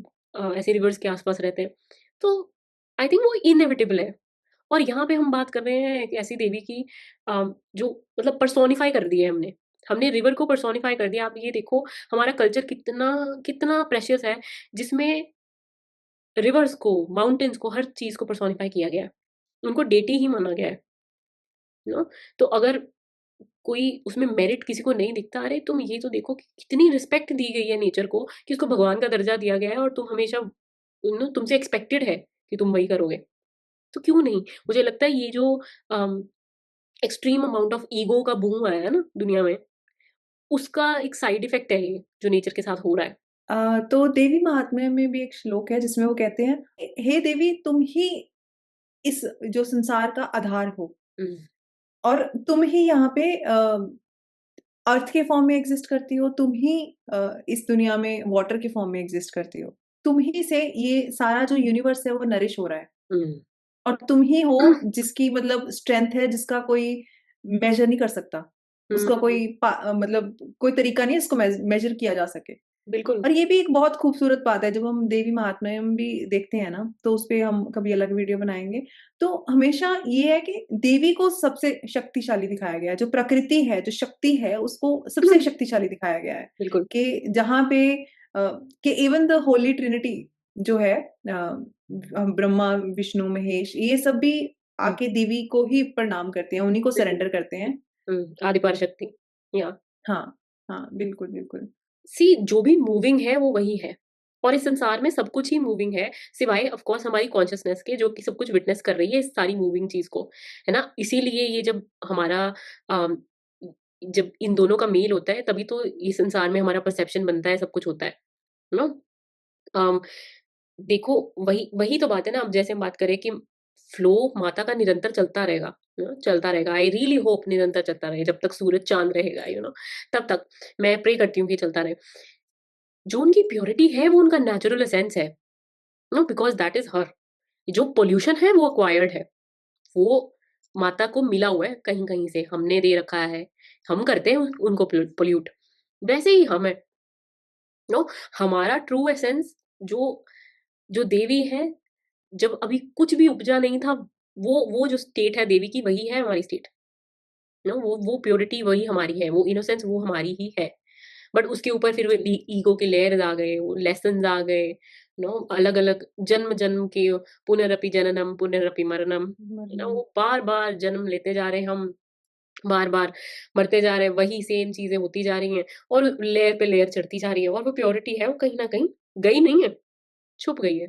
ऐसे रिवर्स के आस-पास रहते हैं। तो आई थिंक वो इनेविटेबल है। और यहाँ पे हम बात कर रहे हैं एक ऐसी देवी की, जो मतलब पर्सोनिफ़ाई कर दी है हमने। हमने रिवर को पर्सोनिफ़ाई कर दिया। आप ये देखो हमारा कल्चर कितना कितना प्रेशियस है, जिसमें रिवर्स को, माउंटेन्स को, हर चीज़ को पर्सोनिफ़ाई किया गया है। उनको डेटी ही माना गया है, यू नो? तो अगर कोई उसमें मेरिट किसी को नहीं दिखता, अरे तुम ये तो देखो कि कितनी रिस्पेक्ट दी गई है नेचर को, कि उसको भगवान का दर्जा दिया गया है, और तुम हमेशा, तुमसे एक्सपेक्टेड है कि तुम वही करोगे। तो क्यों नहीं? मुझे लगता है ये जो अम, एक्सट्रीम अमाउंट ऑफ ईगो का बूम आया है ना दुनिया में, उसका एक साइड इफेक्ट है ये, जो नेचर के साथ हो रहा है। तो देवी महात्म्य में भी एक श्लोक है जिसमें वो कहते हैं, हे देवी, तुम ही इस जो संसार का आधार हो हुँ, और तुम ही यहाँ पे अर्थ के फॉर्म में एग्ज़िस्ट करती हो, तुम ही इस दुनिया में वाटर के फॉर्म में एग्ज़िस्ट करती हो। तुम ही से ये सारा जो यूनिवर्स है वो नरिश हो रहा है हुँ। और तुम ही हो जिसकी मतलब स्ट्रेंथ है जिसका कोई मेज़र नहीं कर सकता। हुँ, उसका हुँ, कोई मतलब कोई तरीका नहीं है इसको मेज़र किया जा सके। बिल्कुल। और ये भी एक बहुत खूबसूरत बात है, जब हम देवी महात्म्य भी देखते हैं ना, तो उसपे हम कभी अलग वीडियो बनाएँगे। तो हमेशा ये है कि देवी को सबसे शक्तिशाली दिखाया गया है, जो प्रकृति है, जो शक्ति है, उसको सबसे शक्तिशाली दिखाया गया है। बिल्कुल। कि जहाँ पे अ, कि इवन द होली ट्रिनिटी जो है ब्रह्मा, विष्णु, महेश, ये सब भी हुँ, आके देवी को ही प्रणाम करते हैं, उन्हीं को बिल्कुल। सरेंडर करते हैं। आदिपर शक्ति। या हाँ, हाँ, बिल्कुल, बिल्कुल। सी जो भी मूविंग है वो वही है। और इस संसार में सब कुछ ही मूविंग है, सिवाय ऑफ कोर्स हमारी कॉन्शसनेस के, जो कि सब कुछ विटनेस कर रही है इस सारी मूविंग चीज़ को, है ना? इसीलिए ये जब हमारा अम, जब इन दोनों का मेल होता है तभी तो इस संसार में हमारा परसेप्शन बनता है, सब कुछ होता है। You no? अम, देखो वही वही तो बात है ना, अब जैसे हम बात करें कि फ्लो माता का निरंतर चलता रहेगा, चलता रहेगा। आई रियली होप निरंतर चलता रहे जब तक सूरज चाँद रहेगा, तब तक मैं प्रे करती हूँ कि चलता रहे। जो उनकी प्योरिटी है वो उनका नेचुरल एसेंस है, बिकॉज़ दैट इज़ हर। जो पॉल्यूशन है वो एक्वायर्ड है, वो माता को मिला हुआ है कहीं-कहीं से, हमने दे रखा है, हम करते हैं उनको पॉल्यूट। वैसे ही हम हैं, नो हमारा ट्रू एसेंस जो जो देवी है, जब अभी कुछ भी उपजा नहीं था, वो जो स्टेट है देवी की वही है हमारी स्टेट। वो प्योरिटी वही हमारी है, वो इनोसेंस वो हमारी ही है। बट उसके ऊपर फिर वो ईगो के लेयर्स आ गए, वो लेसन्स आ गए, अलग-अलग जन्म-जन्म के पुनरपि जननम, पुनरपि मरणम, मरना। वो बार-बार जन्म लेते जा रहे हैं हम, बार-बार मरते जा रहे हैं, वही सेम चीज़ें होती जा रही हैं और लेयर पे लेयर चढ़ती जा रही है और वो प्योरिटी है, वो कहीं न कहीं गई नहीं है, छुप गई है।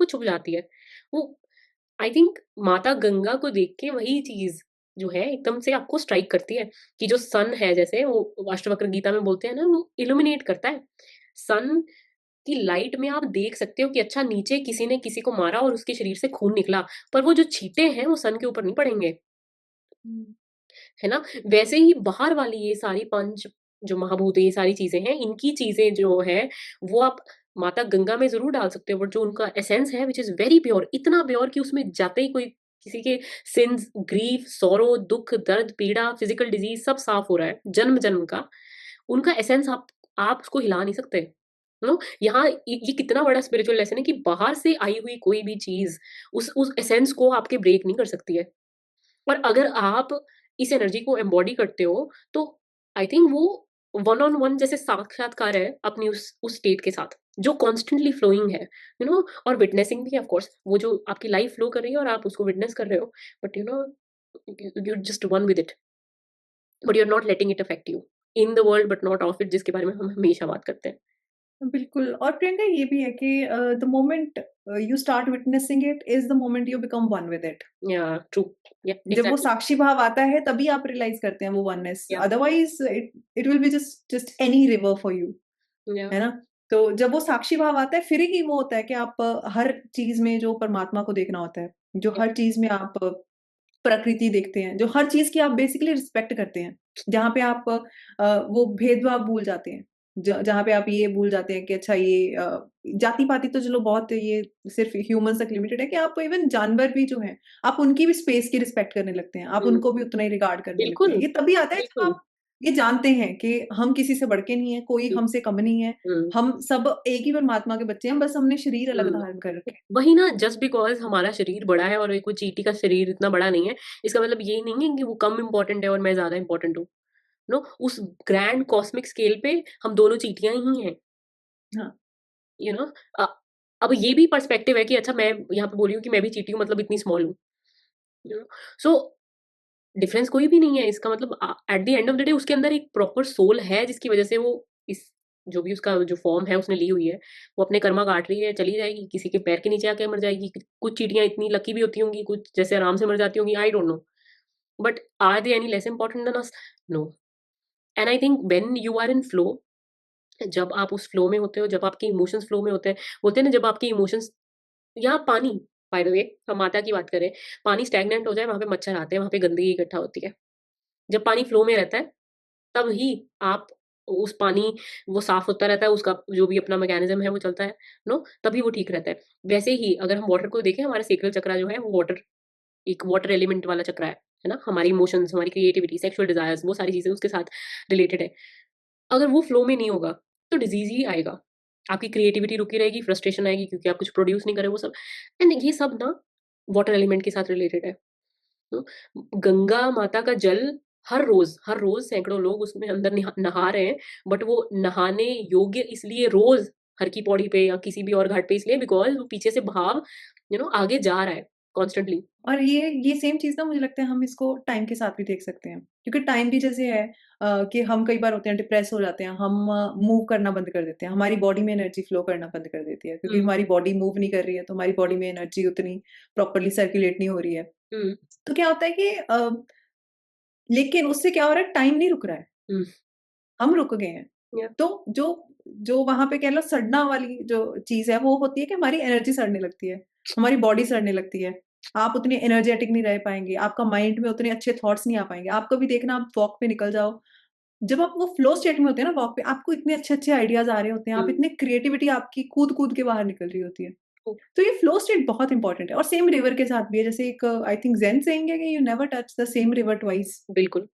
वो छुप जाती है। वो आई थिंक माता गंगा को देख के वही चीज़ जो है एकदम से आपको स्ट्राइक करती है कि जो सन है, जैसे वो अष्टवक्र गीता में बोलते हैं ना, वो इल्यूमिनेट करता है। सन की लाइट में आप देख सकते हो कि अच्छा नीचे किसी ने किसी को मारा और उसके शरीर से खून निकला, पर वो जो छींटे हैं वो सन के ऊपर नहीं पड़ेंगे, हुँ। है ना? वैसे ही बाहर वाली ये सारी पंच जो महाभूत है, ये सारी चीज़ें हैं, इनकी चीज़ें जो हैं, वो आप माता गंगा में ज़रूर डाल सकते हो, बट जो उनका एसेंस है व्हिच इज़ वेरी प्योर, इतना प्योर कि उसमें जाते ही कोई किसी के सिन्स, ग्रीफ, सॉरो, दुःख, दर्द, पीड़ा, फिज़िकल डिज़ीज़ सब साफ़ हो रहा है, जन्म-जन्म का। उनका एसेंस आप उसको हिला नहीं सकते। यहाँ ये कितना बड़ा स्पिरिचुअल लेसन है कि बाहर से आई हुई कोई भी चीज़ उस एसेंस को आपके ब्रेक नहीं कर सकती है। पर अगर आप इस एनर्जी को एम्बॉडी करते हो, तो आई थिंक वो वन ऑन वन जैसे साक्षात्कार है अपनी उस स्टेट के साथ, जो कॉन्स्टेंटली फ्लोइंग है, और विटनेसिंग भी है ऑफ कोर्स, वो जो आपकी लाइफ फ्लो कर रही है और आप उसको विटनेस कर रहे हो, but you just one with it, but you are not letting it affect you in the world but not of it, जिसके बारे में हम हमेशा बात करते हैं। बिल्कुल और प्रियंका ये भी है कि the moment you start witnessing it is the moment you become one with it. या ट्रू, या जब वो एग्जैक्टली, साक्षी भाव आता है तभी आप रियलाइज़ करते हैं वो वननेस, या otherwise it it will be just just any river for you, या है ना? तो जब वो साक्षी भाव आता है फिर ही वो होता है कि आप हर चीज़ में जो परमात्मा को देखना होता है, जो हर चीज़ में आप प्रकृति देखते हैं, जो हर चीज़ की आप बेसिकली रिस्पेक्ट करते हैं। जहाँ पे आप वो भेदभाव भूल जाते हैं। जहाँ पे आप ये भूल जाते हैं कि अच्छा ये जाति-पाति तो चलो बहुत ये सिर्फ़ ह्यूमन्स तक लिमिटेड है कि आप इवन जानवर भी जो हैं, आप उनकी भी स्पेस की रिस्पेक्ट करने लगते हैं। आप हुँ, उनको भी उतना ही रिगार्ड करने लगते बिल्कुल, हैं। ये तभी आता है जब बिल्कुल, आप ये जानते हैं कि हम किसी से बढ़ के नहीं हैं, कोई हुँ, हमसे कम नहीं है। हुँ। हम सब एक ही परमात्मा के बच्चे हैं, बस हमने शरीर अलग हुँ। धारण कर रखे हैं। वही ना, जस्ट बिकॉज़ हमारा शरीर बड़ा है और ये कोई चींटी का शरीर इतना बड़ा नहीं है, इसका मतलब ये नहीं है कि वो कम इम्पोर्टेंट है और मैं ज़्यादा इम्पोर्टेंट हूँ। उस ग्रैंड कॉस्मिक स्केल पे हम दोनों चींटियाँ ही हैं, हाँ, यू नो अ, अब ये भी पर्सपेक्टिव है कि अच्छा मैं यहाँ पे बोल रही हूँ कि मैं भी चींटी हूँ मतलब इतनी स्मॉल हूँ, यू नो सो डिफरेंस कोई भी नहीं है, इसका मतलब at the end of the day उसके अंदर एक प्रॉपर सोल है जिसकी वज़ह से वो इस जो भी उसका जो फ़ॉर्म है उसने ली हुई है, वो अपने कर्मा काट रही है, चली जाएगी, किसी के पैर के नीचे आके मर जाएगी। कुछ चींटियाँ इतनी लकी भी होती होंगी, कुछ जैसे आराम से मर जाती होंगी, I don't know. But are they any less important than us? No. And I think when you are in flow, जब आप उस फ्लो में होते हो, जब आपके इमोशंस फ्लो में होते हैं, बोलते हैं ना जब आपके इमोशंस, यहाँ पानी, बाय द वे हम माता की बात करें, पानी स्टैग्नेंट हो जाए वहाँ पे मच्छर आते हैं, वहाँ पे गंदगी इकट्ठा होती है। जब पानी फ्लो में रहता है तब ही आप उस पानी वो साफ होता रहता है, उसका जो भी अपना मैकेनिज्म है वो चलता है, तभी वो ठीक रहता है। वैसे ही अगर हम वाटर को देखें, हमारा सेक्रल चक्रा जो है वो एक वाटर एलिमेंट वाला चक्रा है ना? हमारी इमोशंस, हमारी क्रिएटिविटी, सेक्सुअल डिजायर्स, वो सारी चीजें उसके साथ रिलेटेड है। अगर वो फ्लो में नहीं होगा तो डिजीज ही आएगा। आपकी क्रिएटिविटी रुकी रहेगी, फ्रस्ट्रेशन आएगी क्योंकि आप कुछ प्रोड्यूस नहीं कर रहे, वो सब। एंड ये सब ना वाटर एलिमेंट के साथ रिलेटेड है। तो गंगा माता का जल हर रोज सैकड़ों लोग उसमें अंदर नहा रहे हैं, बट वो नहाने योग्य इसलिए रोज हर की पौड़ी पे या किसी भी और घाट पे इसलिए बिकॉज वो पीछे से भाव आगे जा रहा है कॉन्स्टेंटली। और ये सेम चीज़ ना मुझे लगता है हम इसको टाइम के साथ भी देख सकते हैं। क्योंकि टाइम भी जैसे है कि हम कई बार होते हैं डिप्रेस हो जाते हैं, हम मूव करना बंद कर देते हैं, हमारी बॉडी में एनर्जी फ्लो करना बंद कर देती है क्योंकि हम्म। हमारी बॉडी मूव नहीं कर रही है, तो हमारी बॉडी में एनर्जी उतनी प्रॉपर्ली सर्कुलेट नहीं हो रही है। हम्म। तो क्या होता है कि लेकिन उससे क्या हो रहा है टाइम नहीं रुक रहा है, हम्म। हम रुक गए हैं। या। तो जो जो वहाँ पे कह लो सड़ना वाली जो चीज़ है वो होती है कि हमारी एनर्जी सड़ने लगती है, हमारी बॉडी सड़ने लगती है। आप उतने एनर्जेटिक नहीं रह पाएँगे, आपका माइंड में उतने अच्छे थॉट्स नहीं आ पाएँगे। आप कभी देखना आप वॉक पे निकल जाओ, जब आप वो फ्लो स्टेट में होते हैं ना वॉक पे, आपको इतने अच्छे-अच्छे आइडियाज़ आ रहे होते हैं, आप हम्म। इतने क्रिएटिविटी आपकी कूद-कूद के बाहर निकल रही होती है। तो ये फ्लो स्टेट बहुत इंपॉर्टेंट है और सेम रिवर के साथ भी है। जैसे एक आई थिंक ज़ेन सेइंग है कि you never touch the same river twice. बिल्कुल।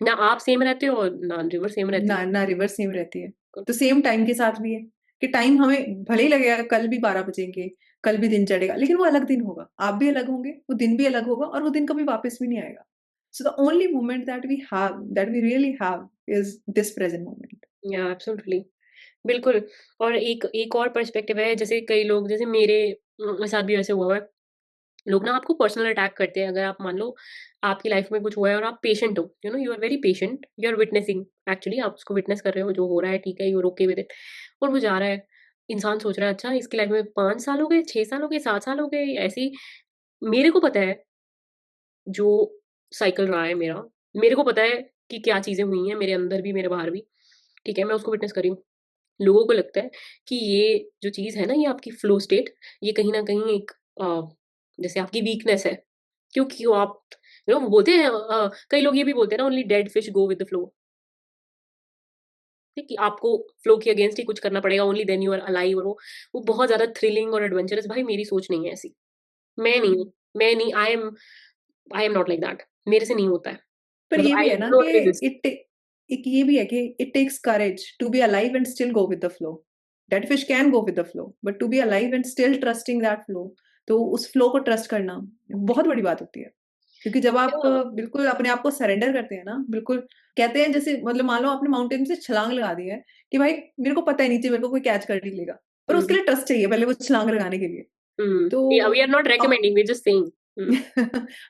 ना आप सेम रहते हो और ना रिवर सेम रहती है। ना रिवर्स सेम रहती है। बिल्कुल। तो सेम टाइम के साथ भी है, कि टाइम हमें भले ही लगेगा कल भी 12 बजेंगे, कल भी दिन चढ़ेगा, लेकिन वो अलग दिन होगा। आप भी अलग होंगे, वो दिन भी अलग होगा और वो दिन कभी वापस भी नहीं आएगा। So the only moment that we really have is this present moment. या एब्सोल्युटली। बिल्कुल। और एक एक और पर्सपेक्टिव है, जैसे कई लोग, जैसे मेरे साथ भी ऐसे हुआ है। लोग ना आपको पर्सनल अटैक करते हैं, अगर आप मान लो आपकी लाइफ में कुछ हुआ है और आप पेशेंट हो, you are very patient, you are witnessing, actually आप उसको विटनेस कर रहे हो, जो हो रहा है ठीक है, you are okay with it. और वो जा रहा है, इंसान सोच रहा है अच्छा इसकी लाइफ में 5 साल हो गए, 6 साल हो गए, 7 साल हो गए, ऐसी। मेरे को पता है जो साइकिल रहा है मेरा, मेरे को पता है कि क्या चीजें हुई हैं मेरे अंदर भी, मेरे बाहर भी। ठीक है, मैं उसको विटनेस कर रही हूँ। लोगों को लगता है कि ये जो चीज़ है ना, ये आपकी फ्लो स्टेट, ये कहीं न कहीं एक जैसे आपकी वीकनेस है। क्यों आप वो बोलते हैं, कई लोग ये भी बोलते हैं ना, only dead fish go with the flow. ठीक है, कि आपको फ्लो के अगेंस्ट ही कुछ करना पड़ेगा, only then you are alive. और वो बहुत ज़्यादा थ्रिलिंग और एडवेंचरस, भाई मेरी सोच नहीं है ऐसी। मैं नहीं हूँ, मैं नहीं, I am not like that. मेरे से नहीं होता है। पर मतलब ये भी आई है ना डू कि नॉट रेजिस्ट। इट एक ये भी है कि it takes courage to be alive and still go with the flow. That fish can go with the flow, but to be alive and still trusting that flow, तो उस flow को trust करना बहुत बड़ी बात होती है। क्योंकि जब आप बिल्कुल अपने आप को सरेंडर करते हैं ना, बिल्कुल कहते हैं जैसे मतलब मान लो आपने माउंटेन से छलांग लगा दी है कि भाई मेरे को पता है नीचे मेरे को कोई कैच कर नहीं लेगा, पर उसके हुँ, लिए ट्रस्ट चाहिए पहले वो छलांग लगाने के लिए। हुँ। तो वी आर नॉट अब recommending, we are just saying. हुँ,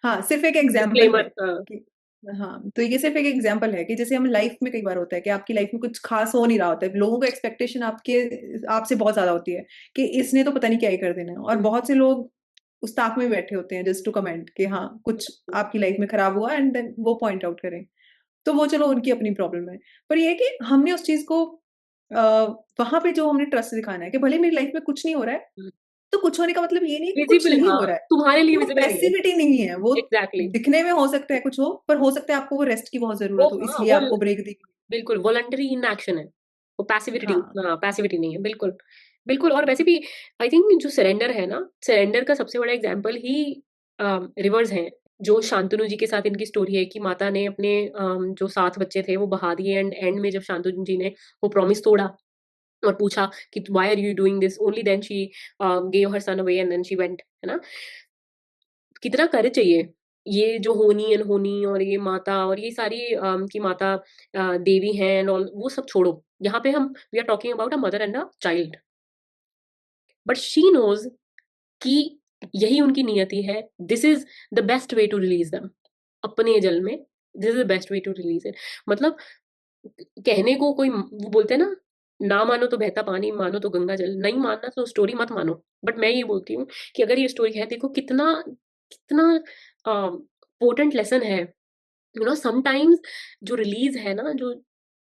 हाँ, सिर्फ़ एक एग्ज़ाम्पल है डिस्क्लेमर। कि हाँ, तो ये सिर्फ़ एक एग्ज़ाम्पल है कि जैसे हम लाइफ़ में कई बार होता है कि आपकी लाइफ़ में कुछ ख़ास हो नहीं रहा होता है। लोगों को एक्सपेक्टेशन आपसे बहुत ज़्यादा होती है कि इसने तो पता नहीं क्या ही कर देना है और हुँ, बहुत से लोग उस ताक में बैठे होते हैं जस्ट टू कमेंट कि हाँ, कुछ हुँ, आपकी लाइफ़ में ख़राब हुआ एंड देन वो पॉइंट आउट करें। तो वो चलो उनकी अपनी प्रॉब्लम है। पर ये है कि हमने उस चीज़ को अ, वहाँ पे जो हमने ट्रस्ट दिखाना है कि भले मेरी लाइफ़ में कुछ नहीं हो रहा है, हुँ। तो कुछ होने का मतलब ये नहीं है कि कुछ विज़िबल, नहीं हाँ, हो रहा है। तुम्हारे लिए कि वो विज़िबल नहीं है। पैसिविटी नहीं है, वो एग्ज़ैक्टली। दिखने में हो सकता है कुछ हो, पर हो सकता है आपको वो रेस्ट की बहुत वो, ज़रूरत हो, हाँ, इसलिए वो आपको ब्रेक दी। बिल्कुल वॉलंटरी इनएक्शन है। वो पैसिविटी, हाँ, हाँ, पैसिविटी नहीं है, बिल्कुल। बिल्कुल। और वैसे भी आई थिंक जो सरेंडर है ना, सरेंडर का सबसे बड़ा एग्ज़ाम्पल ही रिवर्स हैं। जो शांतनु जी के साथ इनकी स्टोरी है कि माता ने अपने जो 7 बच्चे थे वो बहा दिए, एंड एंड में जब शांतनु जी ने वो प्रॉमिस तोड़ा और पूछा कि why are you doing this, only then she gave her son away and then she went, है ना? कितना करेज चाहिए। ये जो होनी अनहोनी और ये माता और ये सारी कि माता देवी हैं एंड ऑल, वो सब छोड़ो। यहाँ पे हम we are talking about a mother and a child. But she knows कि यही उनकी नियति है। This is the best way to release them. अपने जल में this is the best way to release it. मतलब कहने को कोई वो बोलते हैं ना, ना मानो तो बहता पानी, मानो तो गंगा जल। नहीं मानना तो स्टोरी मत मानो। बट मैं ये बोलती हूँ कि अगर ये स्टोरी है, देखो कितना कितना पोटेंट लेसन है। समटाइम्स जो रिलीज़ है ना, जो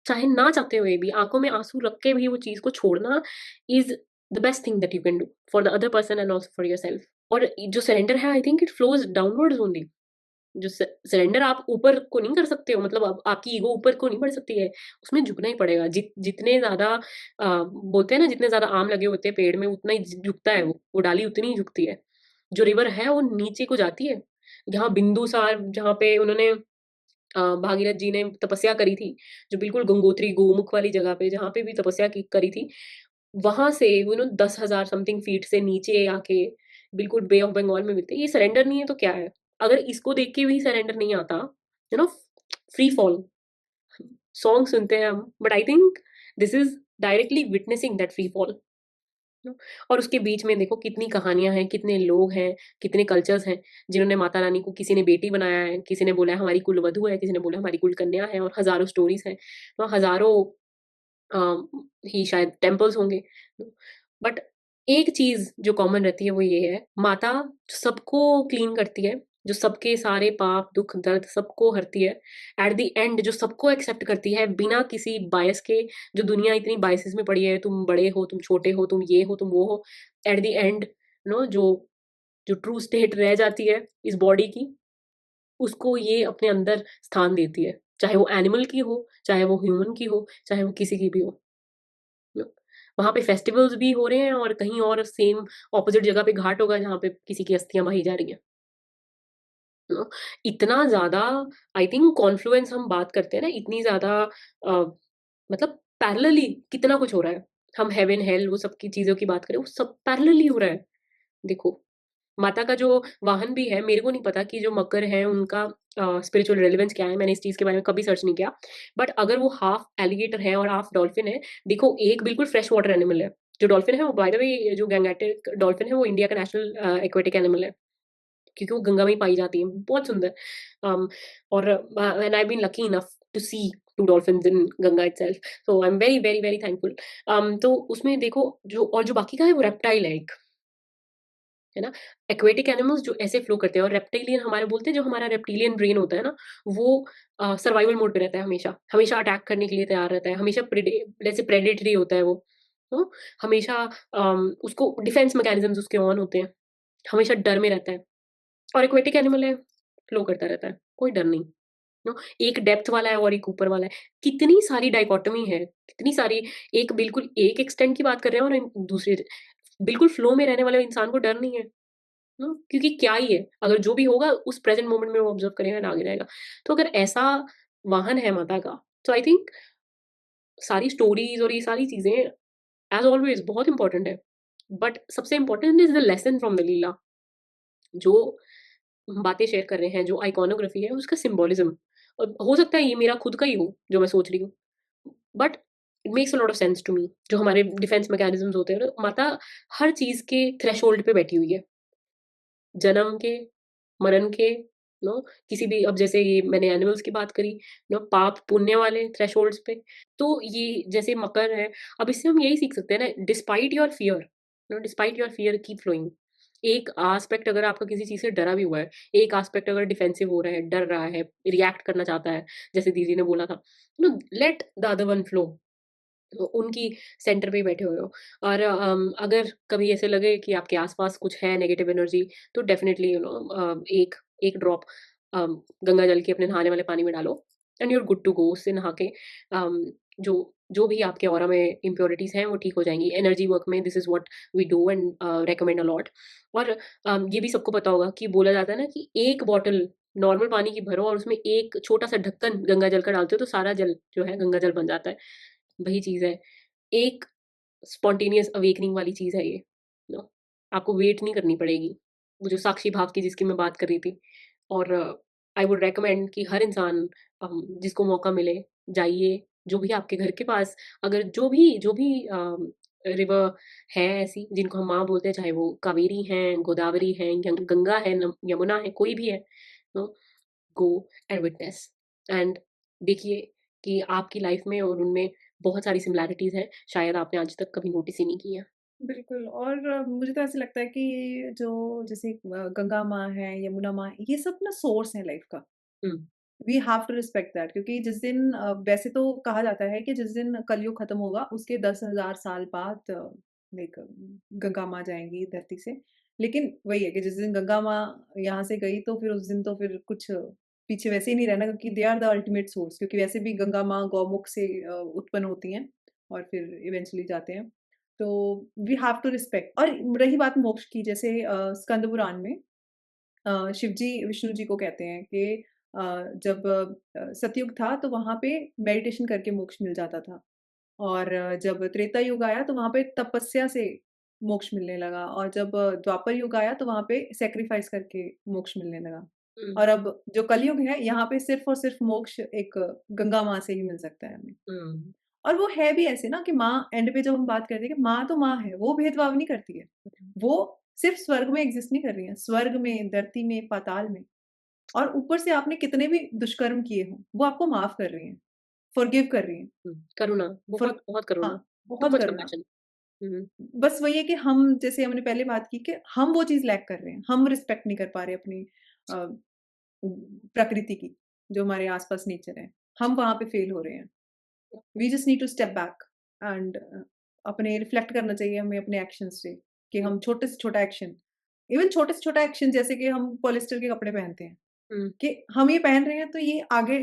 चाहे ना चाहते हुए भी आँखों में आँसू रख के भी वो चीज़ को छोड़ना is the best thing that you can do for the other person and also for yourself. और जो सरेंडर है, आई think it flows downwards only. जो सरेंडर आप ऊपर को नहीं कर सकते हो, मतलब आप आपकी ईगो ऊपर को नहीं बढ़ सकती है, उसमें झुकना ही पड़ेगा। जितने ज़्यादा बोलते हैं ना, जितने ज़्यादा आम लगे होते हैं पेड़ में उतना ही झुकता है वो डाली उतनी ही झुकती है। जो रिवर है वो नीचे को जाती है। जहाँ बिंदुसार, जहाँ पे उन्होंने भागीरथ जी ने तपस्या करी थी, जो बिल्कुल गंगोत्री गोमुख वाली जगह पे जहाँ पे भी तपस्या की करी थी, वहाँ से 10,000 समथिंग फीट से नीचे आके बिल्कुल बे ऑफ बंगाल में मिलते हैं। ये सरेंडर नहीं है तो क्या है? अगर इसको देख के भी सरेंडर नहीं आता, you know free fall song सुनते हैं हम, but I think this is directly witnessing that free fall. No और उसके बीच में देखो कितनी कहानियाँ हैं, कितने लोग हैं, कितने कल्चर्स हैं, जिन्होंने माता रानी को किसी ने बेटी बनाया है, किसी ने बोला है हमारी कुलवधू है, किसी ने बोला हमारी कुल कन्या है और हज़ारों स्टोरीज़ हैं। हज़ारों अ, ही शायद टेम्पल्स होंगे। बट एक चीज़ जो कॉमन रहती है वो ये है, माता सबको क्लीन करती है, जो सबके सारे पाप, दुःख, दर्द सबको हरती है। एट द एंड जो सबको एक्सेप्ट करती है बिना किसी बायस के, जो दुनिया इतनी बायसेस में पड़ी है, तुम बड़े हो, तुम छोटे हो, तुम ये हो, तुम वो हो। एट द एंड जो जो ट्रू स्टेट रह जाती है इस बॉडी की, उसको ये अपने अंदर स्थान देती है। चाहे वो एनिमल की हो, चाहे वो ह्यूमन की हो, चाहे वो किसी की भी हो। नो वहाँ पे फेस्टिवल्स भी हो रहे हैं और कहीं और सेम ऑपोज़िट जगह पे घाट होगा जहाँ पे किसी की अस्थियाँ बही जा रही हैं। नो इतना ज़्यादा आई थिंक कॉन्फ्लुएंस हम बात करते हैं ना, इतनी ज़्यादा अ, मतलब पैरेलली कितना कुछ हो रहा है। हम हेवन हेल वो सब की चीज़ों की बात करें, वो सब पैरेलली हो रहा है। देखो, माता का जो वाहन भी है, मेरे को नहीं पता कि जो मकर है उनका स्पिरिचुअल रेलेवेंस क्या है, मैंने इस चीज़ के बारे में कभी सर्च नहीं किया। बट अगर वो हाफ एलिगेटर है और हाफ डॉल्फिन है, देखो एक बिल्कुल फ्रेश वाटर एनिमल है। जो डॉल्फिन है वो बाय द वे जो गैंगेटिक डॉल्फिन है वो इंडिया का नेशनल एक्वाटिक एनिमल है, क्योंकि वो गंगा में ही पाई जाती है, बहुत सुंदर। अम, और and I have been lucky enough to see 2 dolphins in Ganga itself, so I am very, very, very thankful. तो उसमें देखो जो और जो बाकी का है वो रेप्टाइल है एक। है ना? एक्वेटिक एनिमल्स जो ऐसे फ्लो करते हैं और रेप्टिलियन हमारे बोलते हैं जो हमारा रेप्टिलियन ब्रेन होता है ना, वो सर्वाइवल मोड पे रहता है हमेशा। हमेशा अटैक करने के लिए तैयार रहता है, हमेशा जैसे प्रेडेटरी होता है वो। तो हमेशा उसको डिफेंस मैकेनिज़्म्स उसके ऑन होते हैं, हमेशा डर में रहता है। और एक्वेटिक एनिमल है, फ्लो करता रहता है, कोई डर नहीं। नो एक डेप्थ वाला है और एक ऊपर वाला है। कितनी सारी डाइकोटोमी है, कितनी सारी, एक बिल्कुल एक एक्सटेंट की बात कर रहे हैं और दूसरे बिल्कुल फ्लो में रहने वाले इंसान को डर नहीं है। क्योंकि क्या ही है, अगर जो भी होगा उस प्रेज़ेंट मोमेंट में वो ऑब्ज़र्व करेगा एंड आगे जाएगा। तो अगर ऐसा वाहन है माता का, तो आई थिंक सारी स्टोरीज़ और ये सारी चीज़ें एज़ ऑलवेज़ बहुत इम्पोर्टेंट है। बट सबसे important is the lesson from the Leela. जो हम बातें शेयर कर रहे हैं, जो आइकोनोग्राफी है उसका सिम्बोलिज़्म, हो सकता है ये मेरा खुद का ही हो, जो मैं सोच रही हूँ। But it makes a lot of sense to me. जो हमारे डिफेंस मैकेनिज़्म्स होते हैं ना, माता हर चीज़ के थ्रेशोल्ड पे बैठी हुई है। जन्म के, मरण के, नो किसी भी, अब जैसे ये मैंने एनिमल्स की बात करी, पाप पुण्य वाले थ्रेशोल्ड्स पे। तो ये जैसे मकर है, अब इससे हम यही सीख सकते हैं ना, despite your fear, despite your fear keep flowing. एक एस्पेक्ट अगर आपका किसी चीज़ से डरा भी हुआ है, एक एस्पेक्ट अगर डिफेंसिव हो रहा है, डर रहा है, रिएक्ट करना चाहता है, जैसे दीदी ने बोला था, let the other one flow. उनकी सेंटर पे ही बैठे हुए हो। और अगर कभी ऐसे लगे कि आपके आस-पास कुछ है नेगेटिव एनर्जी, तो डेफ़िनिटली एक एक ड्रॉप गंगा जल के अपने नहाने वाले पानी में डालो and you are good to go. उससे नहा के जो जो भी आपके ऑरा में इम्प्योरिटीज़ हैं वो ठीक हो जाएँगी। एनर्जी वर्क में this is what we do and recommend a lot. और ये भी सबको पता होगा कि बोला जाता है ना कि एक बॉटल नॉर्मल पानी की भरो और उसमें एक छोटा-सा ढक्कन गंगा जल का डालते हो तो सारा जल जो है गंगा जल बन जाता है। वही चीज़ है। एक स्पॉन्टेनियस अवेकनिंग वाली चीज़ है ये, नो आपको वेट नहीं करनी पड़ेगी। वो जो साक्षी भाव की जिसकी मैं बात कर रही थी। और आई वुड रिकमेंड कि हर इंसान जिसको मौका मिले जाइए, जो भी आपके घर के पास, अगर जो भी रिवर है ऐसी जिनको हम माँ बोलते हैं, चाहे वो कावेरी हैं, गोदावरी हैं, गंगा है, यमुना है, कोई भी है, no go and witness and देखिए कि आपकी लाइफ में और उनमें बहुत सारी सिमिलैरिटीज़ हैं, शायद आपने आज तक कभी नोटिस ही नहीं की हैं। बिल्कुल। और मुझे तो ऐसा लगता है कि जो जैसे गंगा माँ है, यमुना माँ है, ये सब ना सोर्स है लाइफ का। हुँ, we have to respect that, क्योंकि जिस दिन वैसे तो कहा जाता है कि जिस दिन कलयुग खत्म होगा उसके 10,000 साल बाद लाइक गंगा माँ जाएँगी धरती से। लेकिन वही है कि जिस दिन गंगा माँ यहाँ से गई तो फिर उस दिन तो फिर कुछ पीछे वैसे ही नहीं रहना, क्योंकि they are the ultimate source, क्योंकि वैसे भी गंगा माँ गौमुख से उत्पन्न होती हैं और फिर इवेंचुअली जाते हैं। तो वी हैव टू रिस्पेक्ट। और रही बात मोक्ष की, जैसे स्कंद पुराण में शिव जी विष्णु जी को कहते हैं कि जब सतयुग था तो वहाँ पे मेडिटेशन करके मोक्ष मिल जाता था। और जब त्रेता युग आया तो वहाँ पे तपस्या से मोक्ष मिलने लगा, और जब द्वापर युग आया तो वहाँ पे सैक्रिफाइस करके मोक्ष मिलने लगा। हुँ, और अब जो कलयुग है, यहाँ पे सिर्फ़ और सिर्फ़ मोक्ष एक गंगा माँ से ही मिल सकता है हमें। हुँ, और वो है भी ऐसे ना कि माँ एंड पे जब हम बात करते हैं कि माँ तो माँ है, वो भेदभाव नहीं करती है। हुँ, वो सिर्फ़ स्वर्ग में एग्ज़िस्ट नहीं कर रही हैं, स्वर्ग में, धरती में, पाताल में। और ऊपर से आपने कितने भी दुष्कर्म किए हों, वो आपको माफ़ कर रही हैं, फ़ॉरगिव कर रही हैं। हुँ, करुणा, फ़ॉर बहुत करुणा, हाँ, टू बहुत मच करुणा। कंपैशन। हुँ, बस वही है कि हम, जैसे हमने पहले बात की, कि हम वो चीज़ लैक कर रहे हैं। हम रिस्पेक्ट नहीं कर पा रहे अपनी अ, प्रकृति की, जो हमारे आस-पास नेचर है। हम वहाँ पे फ़ेल हो रहे हैं। We just need to step back and अपने रिफ्लेक्ट करना चाहिए हमें अपने एक्शंस से, कि हुँ, हम छोटे से छोटा एक्शन, इवन छोटे से छोटा एक्शन, जैसे कि हम पॉलिएस्टर के कपड़े पहनते हैं, हुँ, कि हम ये पहन रहे हैं तो ये आगे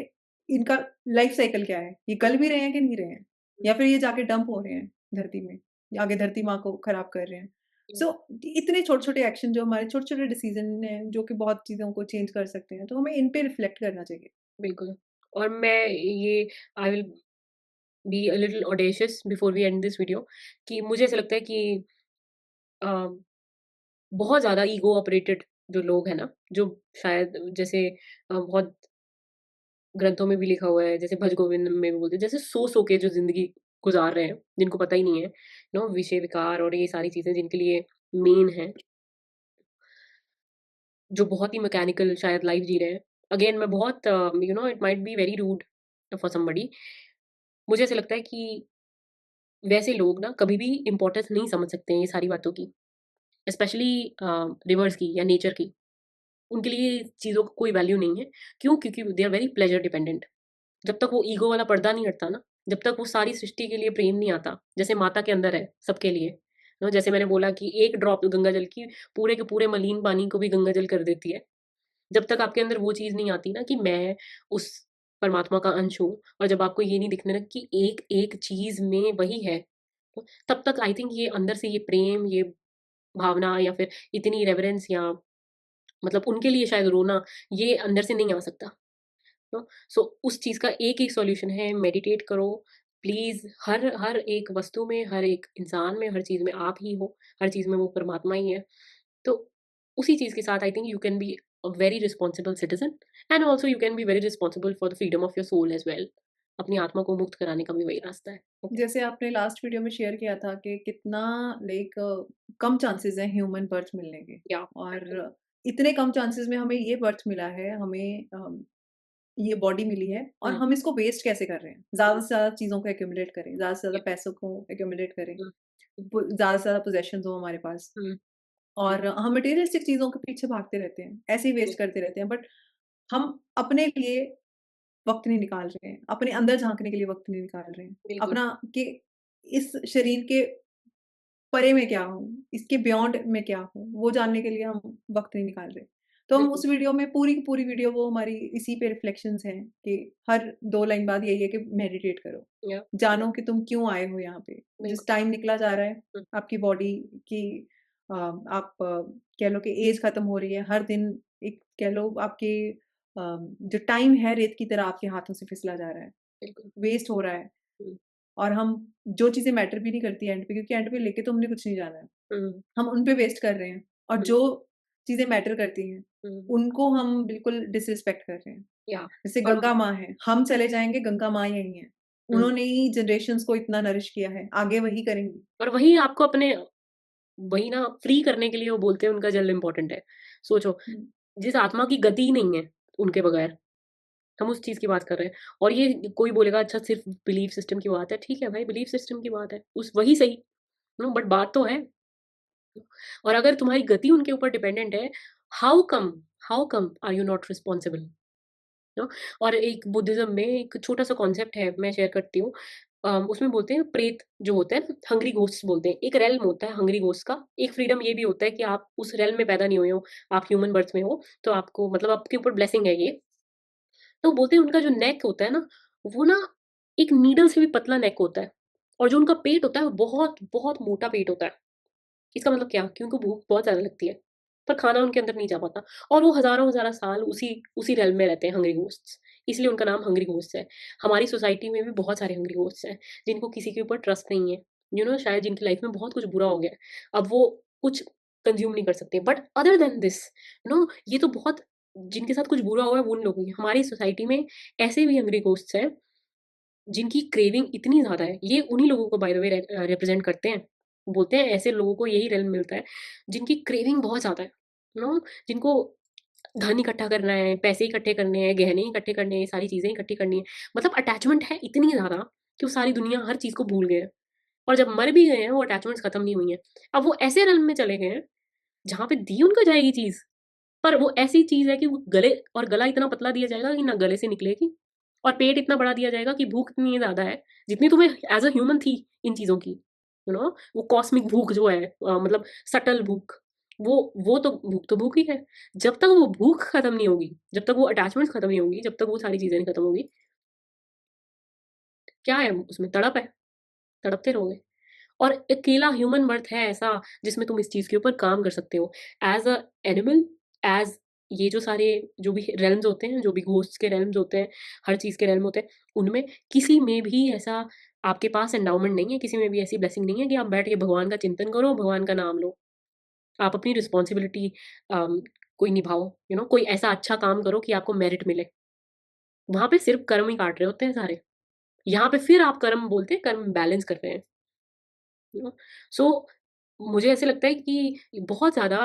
इनका लाइफ साइकिल क्या है? ये गल भी रहे हैं कि नहीं रहे हैं? या फिर ये जाके डंप हो रहे हैं धरती में, या आगे धरती माँ को खराब कर रहे हैं। हुँ, सो इतने छोटे-छोटे एक्शन, जो हमारे छोटे-छोटे डिसीज़न हैं, जो कि बहुत चीज़ों को चेंज कर सकते हैं, तो हमें इन पे रिफ्लेक्ट करना चाहिए। बिल्कुल। और मैं ये I will be a little audacious before we end this video कि मुझे ऐसा लगता है कि अ, बहुत ज़्यादा ईगो ऑपरेटेड जो लोग हैं ना, जो शायद जैसे बहुत ग्रंथों में भी लिखा हुआ है, जैसे भज गोविंद में भी बोलते हैं, जैसे सो-सो के जो ज़िंदगी गुज़ार रहे हैं, जिनको पता ही नहीं है, विषय विकार और ये सारी चीज़ें जिनके लिए मेन है, जो बहुत ही मैकेनिकल शायद लाइफ़ जी रहे हैं। अगेन मैं बहुत it might be very rude for somebody. मुझे ऐसा लगता है कि वैसे लोग ना कभी भी इम्पोर्टेंस नहीं समझ सकते हैं ये सारी बातों की, स्पेशली रिवर्स की या नेचर की। उनके लिए चीज़ों का कोई वैल्यू नहीं है। क्यों? क्योंकि they are very pleasure dependent. जब तक वो ईगो वाला पर्दा नहीं हटता ना, जब तक वो सारी सृष्टि के लिए प्रेम नहीं आता, जैसे माता के अंदर है सबके लिए। जैसे मैंने बोला कि एक ड्रॉप गंगा जल की पूरे के पूरे मलिन पानी को भी गंगा जल कर देती है। जब तक आपके अंदर वो चीज़ नहीं आती ना कि मैं उस परमात्मा का अंश हूँ, और जब आपको ये नहीं दिखने लगे कि एक-एक चीज़ में वही है, तो तब तक आई थिंक ये अंदर से ये प्रेम, ये भावना या फिर इतनी रेवरेंस या मतलब उनके लिए शायद रोना, ये अंदर से नहीं आ सकता। सो उस चीज़ का एक ही सॉल्यूशन है, मेडिटेट करो। प्लीज़ हर हर एक वस्तु में, हर एक इंसान में, हर चीज़ में आप ही हो, हर चीज़ में वो परमात्मा ही है। तो उसी चीज़ के साथ I think you can be a very responsible citizen and also you can be very responsible for the freedom of your soul as well. अपनी आत्मा को मुक्त कराने का भी वही रास्ता है। ओके। जैसे आपने लास्ट वीडियो में शेयर किया था कि कितना लाइक कम चांसेस हैं ह्यूमन बर्थ मिलने के, या और इतने कम चांसेस में हमें ये बर्थ मिला है, हमें ये बॉडी मिली है, और हुँ, हम इसको वेस्ट कैसे कर रहे हैं? ज़्यादा से ज़्यादा चीज़ों को एक्यूमुलेट करें, ज़्यादा से ज़्यादा पैसों को एक्यूमुलेट करें, हुँ, ज़्यादा से ज़्यादा पोजेशंस हो हमारे पास, हुँ, और हम मटेरियलिस्टिक चीज़ों के पीछे भागते रहते हैं, ऐसे ही हुँ, वेस्ट करते रहते हैं, बट हम अपने लिए वक़्त नहीं निकाल रहे हैं, अपने अंदर झाँकने के लिए वक़्त नहीं निकाल रहे हैं। बिल्कुल, अपना कि इस शरीर के परे मैं क्या हूँ, इसके बियॉन्ड मैं क्या हूँ, वो जानने के लिए हम वक़्त नहीं निकाल रहे। तो हम बिल्कुल। उस वीडियो में, पूरी की पूरी वीडियो वो हमारी इसी पे रिफ्लेक्शंस हैं, कि हर 2 लाइन बाद यही है कि मेडिटेट करो। या जानो कि तुम क्यों आए हो यहाँ पे। बिल्कुल। जिस टाइम निकला जा रहा है, हुँ, आपकी बॉडी की आप कह लो कि एज खत्म हो रही है। हर दिन एक कह लो आपके जो टाइम है रेत की तरह आपके हाथों से फिसला जा रहा है, बिल्कुल। वेस्ट हो रहा है। हुँ, और हम जो चीज़ें मैटर भी नहीं करती एंड पे, क्योंकि एंड पे लेके तो हमने कुछ नहीं जाना है। हुँ, हम उन पे वेस्ट कर रहे हैं, और हुँ, जो चीज़ें मैटर करती हैं, हुँ, उनको हम बिल्कुल डिसरिस्पेक्ट कर रहे हैं। या जैसे और गंगा माँ हैं, हम चले जाएँगे, गंगा माँ यही हैं। हुँ, उन्होंने ही जनरेशंस को इतना नरिश किया है, आगे वही करेंगी। और वही आपको अपने वही ना फ्री करने के लिए वो बोलते हैं उनका जल इम्पोर्टेंट है। सोचो, हुँ, जिस आत्मा की गति ही नहीं है उनके बगैर, हम उस चीज़ की बात कर रहे हैं। और ये कोई बोलेगा अच्छा सिर्फ़ बिलीफ सिस्टम की बात है, ठीक है भाई बिलीफ सिस्टम की बात है, उस वही सही, बट बात तो है। और अगर तुम्हारी गति उनके ऊपर डिपेंडेंट है, how come how come are you not responsible? No. और एक बुद्धिज़्म में एक छोटा-सा कॉन्सेप्ट है, मैं शेयर करती हूँ। उसमें बोलते हैं प्रेत जो होते हैं ना, हंग्री घोस्ट्स बोलते हैं। एक रेल्म होता है हंग्री घोस्ट का। एक फ्रीडम ये भी होता है कि आप उस रेल्म में पैदा नहीं हुए हो, आप ह्यूमन बर्थ में हो, तो आपको मतलब आपके ऊपर ब्लेसिंग है ये। तो बोलते हैं उनका जो नेक होता है ना, वो ना एक नीडल से भी पतला नेक होता है, और जो उनका पेट होता है वो बहुत, बहुत मोटा पेट होता है। इसका मतलब क्या? कि उनको भूख बहुत ज़्यादा लगती है, पर खाना उनके अंदर नहीं जा पाता, और वो हज़ारों-हज़ारों साल उसी उसी रेल्म में रहते हैं हंग्री घोस्ट्स, इसलिए उनका नाम हंग्री घोस्ट्स है। हमारी सोसाइटी में भी बहुत सारे हंग्री घोस्ट्स हैं, जिनको किसी के ऊपर ट्रस्ट नहीं है, शायद जिनकी लाइफ में बहुत कुछ बुरा हो गया है, अब वो कुछ कंज़्यूम नहीं कर सकते। बट अदर देन दिस, ये तो बहुत, जिनके साथ कुछ बुरा हुआ है वो उन लोगों की। हमारी सोसाइटी में ऐसे भी हंग्री घोस्ट्स हैं, जिनकी क्रेविंग इतनी ज़्यादा है, ये उन्हीं लोगों को बाय द वे रिप्रेज़ेंट करते हैं। बोलते हैं ऐसे लोगों को यही रेल्म मिलता है, जिनकी क्रेविंग बहुत ज़्यादा है, जिनको धन इकट्ठा करना है, पैसे इकट्ठे करने हैं, गहने इकट्ठे करने हैं, सारी चीज़ें इकट्ठी करनी है। मतलब अटैचमेंट है इतनी ज़्यादा कि वो सारी दुनिया हर चीज़ को भूल गए हैं, और जब मर भी गए हैं, वो अटैचमेंट्स खत्म नहीं हुई हैं। अब वो ऐसे रेल्म में चले गए हैं, जहाँ पे दी उनको जाएगी चीज़, पर वो ऐसी चीज़ है कि वो गले, और गला इतना पतला दिया जाएगा कि ना गले से निकलेगी, और पेट इतना बड़ा दिया जाएगा कि भूख इतनी ज़्यादा है, जितनी तुम्हें एज़ अ ह्यूमन थी इन चीज़ों की, वो कॉस्मिक भूख जो है, मतलब सटल भूख, वो तो भूख ही है। जब तक वो भूख खत्म नहीं होगी, जब तक वो अटैचमेंट्स खत्म नहीं होंगी, जब तक वो सारी चीज़ें नहीं खत्म होगी, क्या है उसमें? तड़प है, तड़पते रहोगे। और अकेला ह्यूमन बर्थ है ऐसा, जिसमें तुम इस चीज़ के ऊपर काम कर सकते हो। एज़ अ एनिमल, एज़ ये जो सारे जो भी रेल्म्स होते हैं, जो भी घोस्ट्स के रेल्म्स होते हैं, हर चीज़ के रेल्म होते हैं, उनमें किसी में भी ऐसा आपके पास एंडाउमेंट नहीं है, किसी में भी ऐसी ब्लेसिंग नहीं है कि आप बैठ के भगवान का चिंतन करो, भगवान का नाम लो। आप अपनी रिस्पॉन्सिबिलिटी कोई निभाओ, कोई ऐसा अच्छा काम करो कि आपको मेरिट मिले। वहाँ पे सिर्फ़ कर्म ही काट रहे होते हैं सारे। यहाँ पे फिर आप कर्म बोलते हैं, कर्म बैलेंस कर रहे हैं। यू नो सो मुझे ऐसे लगता है कि बहुत ज़्यादा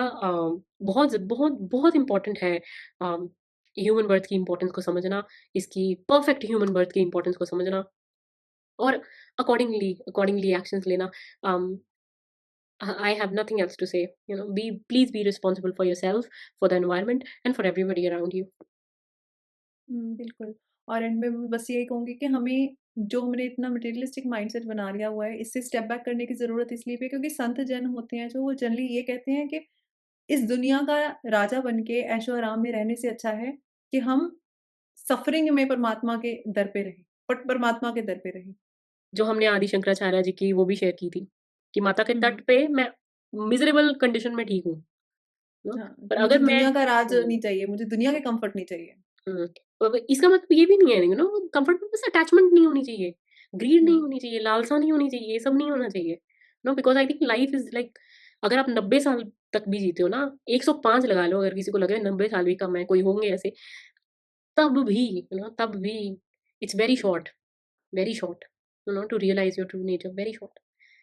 बहुत बहुत बहुत इम्पोर्टेंट है ह्यूमन बर्थ की इम्पोर्टेंस को समझना, इसकी परफेक्ट ह्यूमन बर्थ की इम्पोर्टेंस को समझना, और अकॉर्डिंगली एक्शंस लेना। I have nothing else to say, be please be responsible for yourself, for the environment and for everybody around you. बिल्कुल। और एंड में मैं बस यही कहूँगी कि हमें जो हमने इतना मटेरियलिस्टिक माइंडसेट बना लिया हुआ है, इससे स्टेप बैक करने की ज़रूरत इसलिए भी है क्योंकि संत जन होते हैं जो वो जनरली ये कहते हैं कि इस दुनिया का राजा बन के ऐशो-आराम में रहने से अच्छा है कि हम सफ़रिंग में परमात्मा के दर पे रहें, बट परमात्मा के दर पे रहें। जो हमने आदि शंकराचार्य जी की वो भी शेयर की थी, कि माता के हुँ, तट पे मैं मिजरेबल कंडीशन में ठीक हूँ, हाँ, पर कि मुझे अगर मैं दुनिया का राज नहीं चाहिए, मुझे दुनिया के कम्फ़र्ट नहीं चाहिए। हुँ। अब इसका मतलब ये भी नहीं है, कम्फर्ट में बस अटैचमेंट नहीं होनी चाहिए, ग्रीड हुँ, नहीं होनी चाहिए, लालसा नहीं होनी चाहिए, ये सब नहीं होना चाहिए। Because I think life is like, अगर आप 90 साल तक भी जीते हो ना, 105 लगा लो, अगर किसी को लगे 90 साल भी कम है, कोई होंगे ऐसे, तब भी तब भी it's very short, to realise your true nature,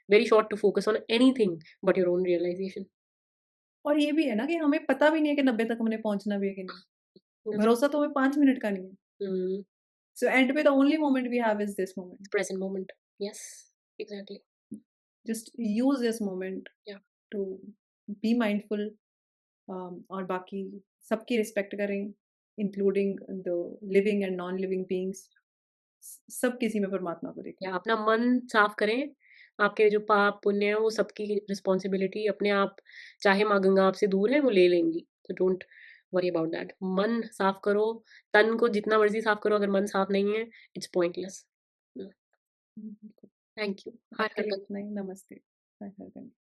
very short to focus on anything but your own realisation. और ये भी है ना कि हमें पता भी नहीं है कि 90 तक हमने पहुँचना भी है कि नहीं। दैट्स भरोसा तो हमें 5 मिनट का नहीं है। हुँ, सो एंड में the only moment we have is this moment. Present moment, yes, exactly, just use this moment या टू बी माइंडफुल, और बाकी सबकी रिस्पेक्ट करें, including the living and non living beings. सब किसी में परमात्मा को देखें। या अपना मन साफ करें, आपके जो पाप पुण्य है वो सबकी रिस्पॉन्सिबिलिटी अपने आप, चाहे माँ गंगा आपसे दूर है वो ले लेंगी, तो डोंट वरी अबाउट दैट। मन साफ करो, तन को जितना मर्ज़ी साफ करो, अगर मन साफ नहीं है, इट्स पॉइंटलेस। बिल्कुल। Thank you. आज हर के हर लिए गंगा। इतना ही। नमस्ते। हर हर गंगे।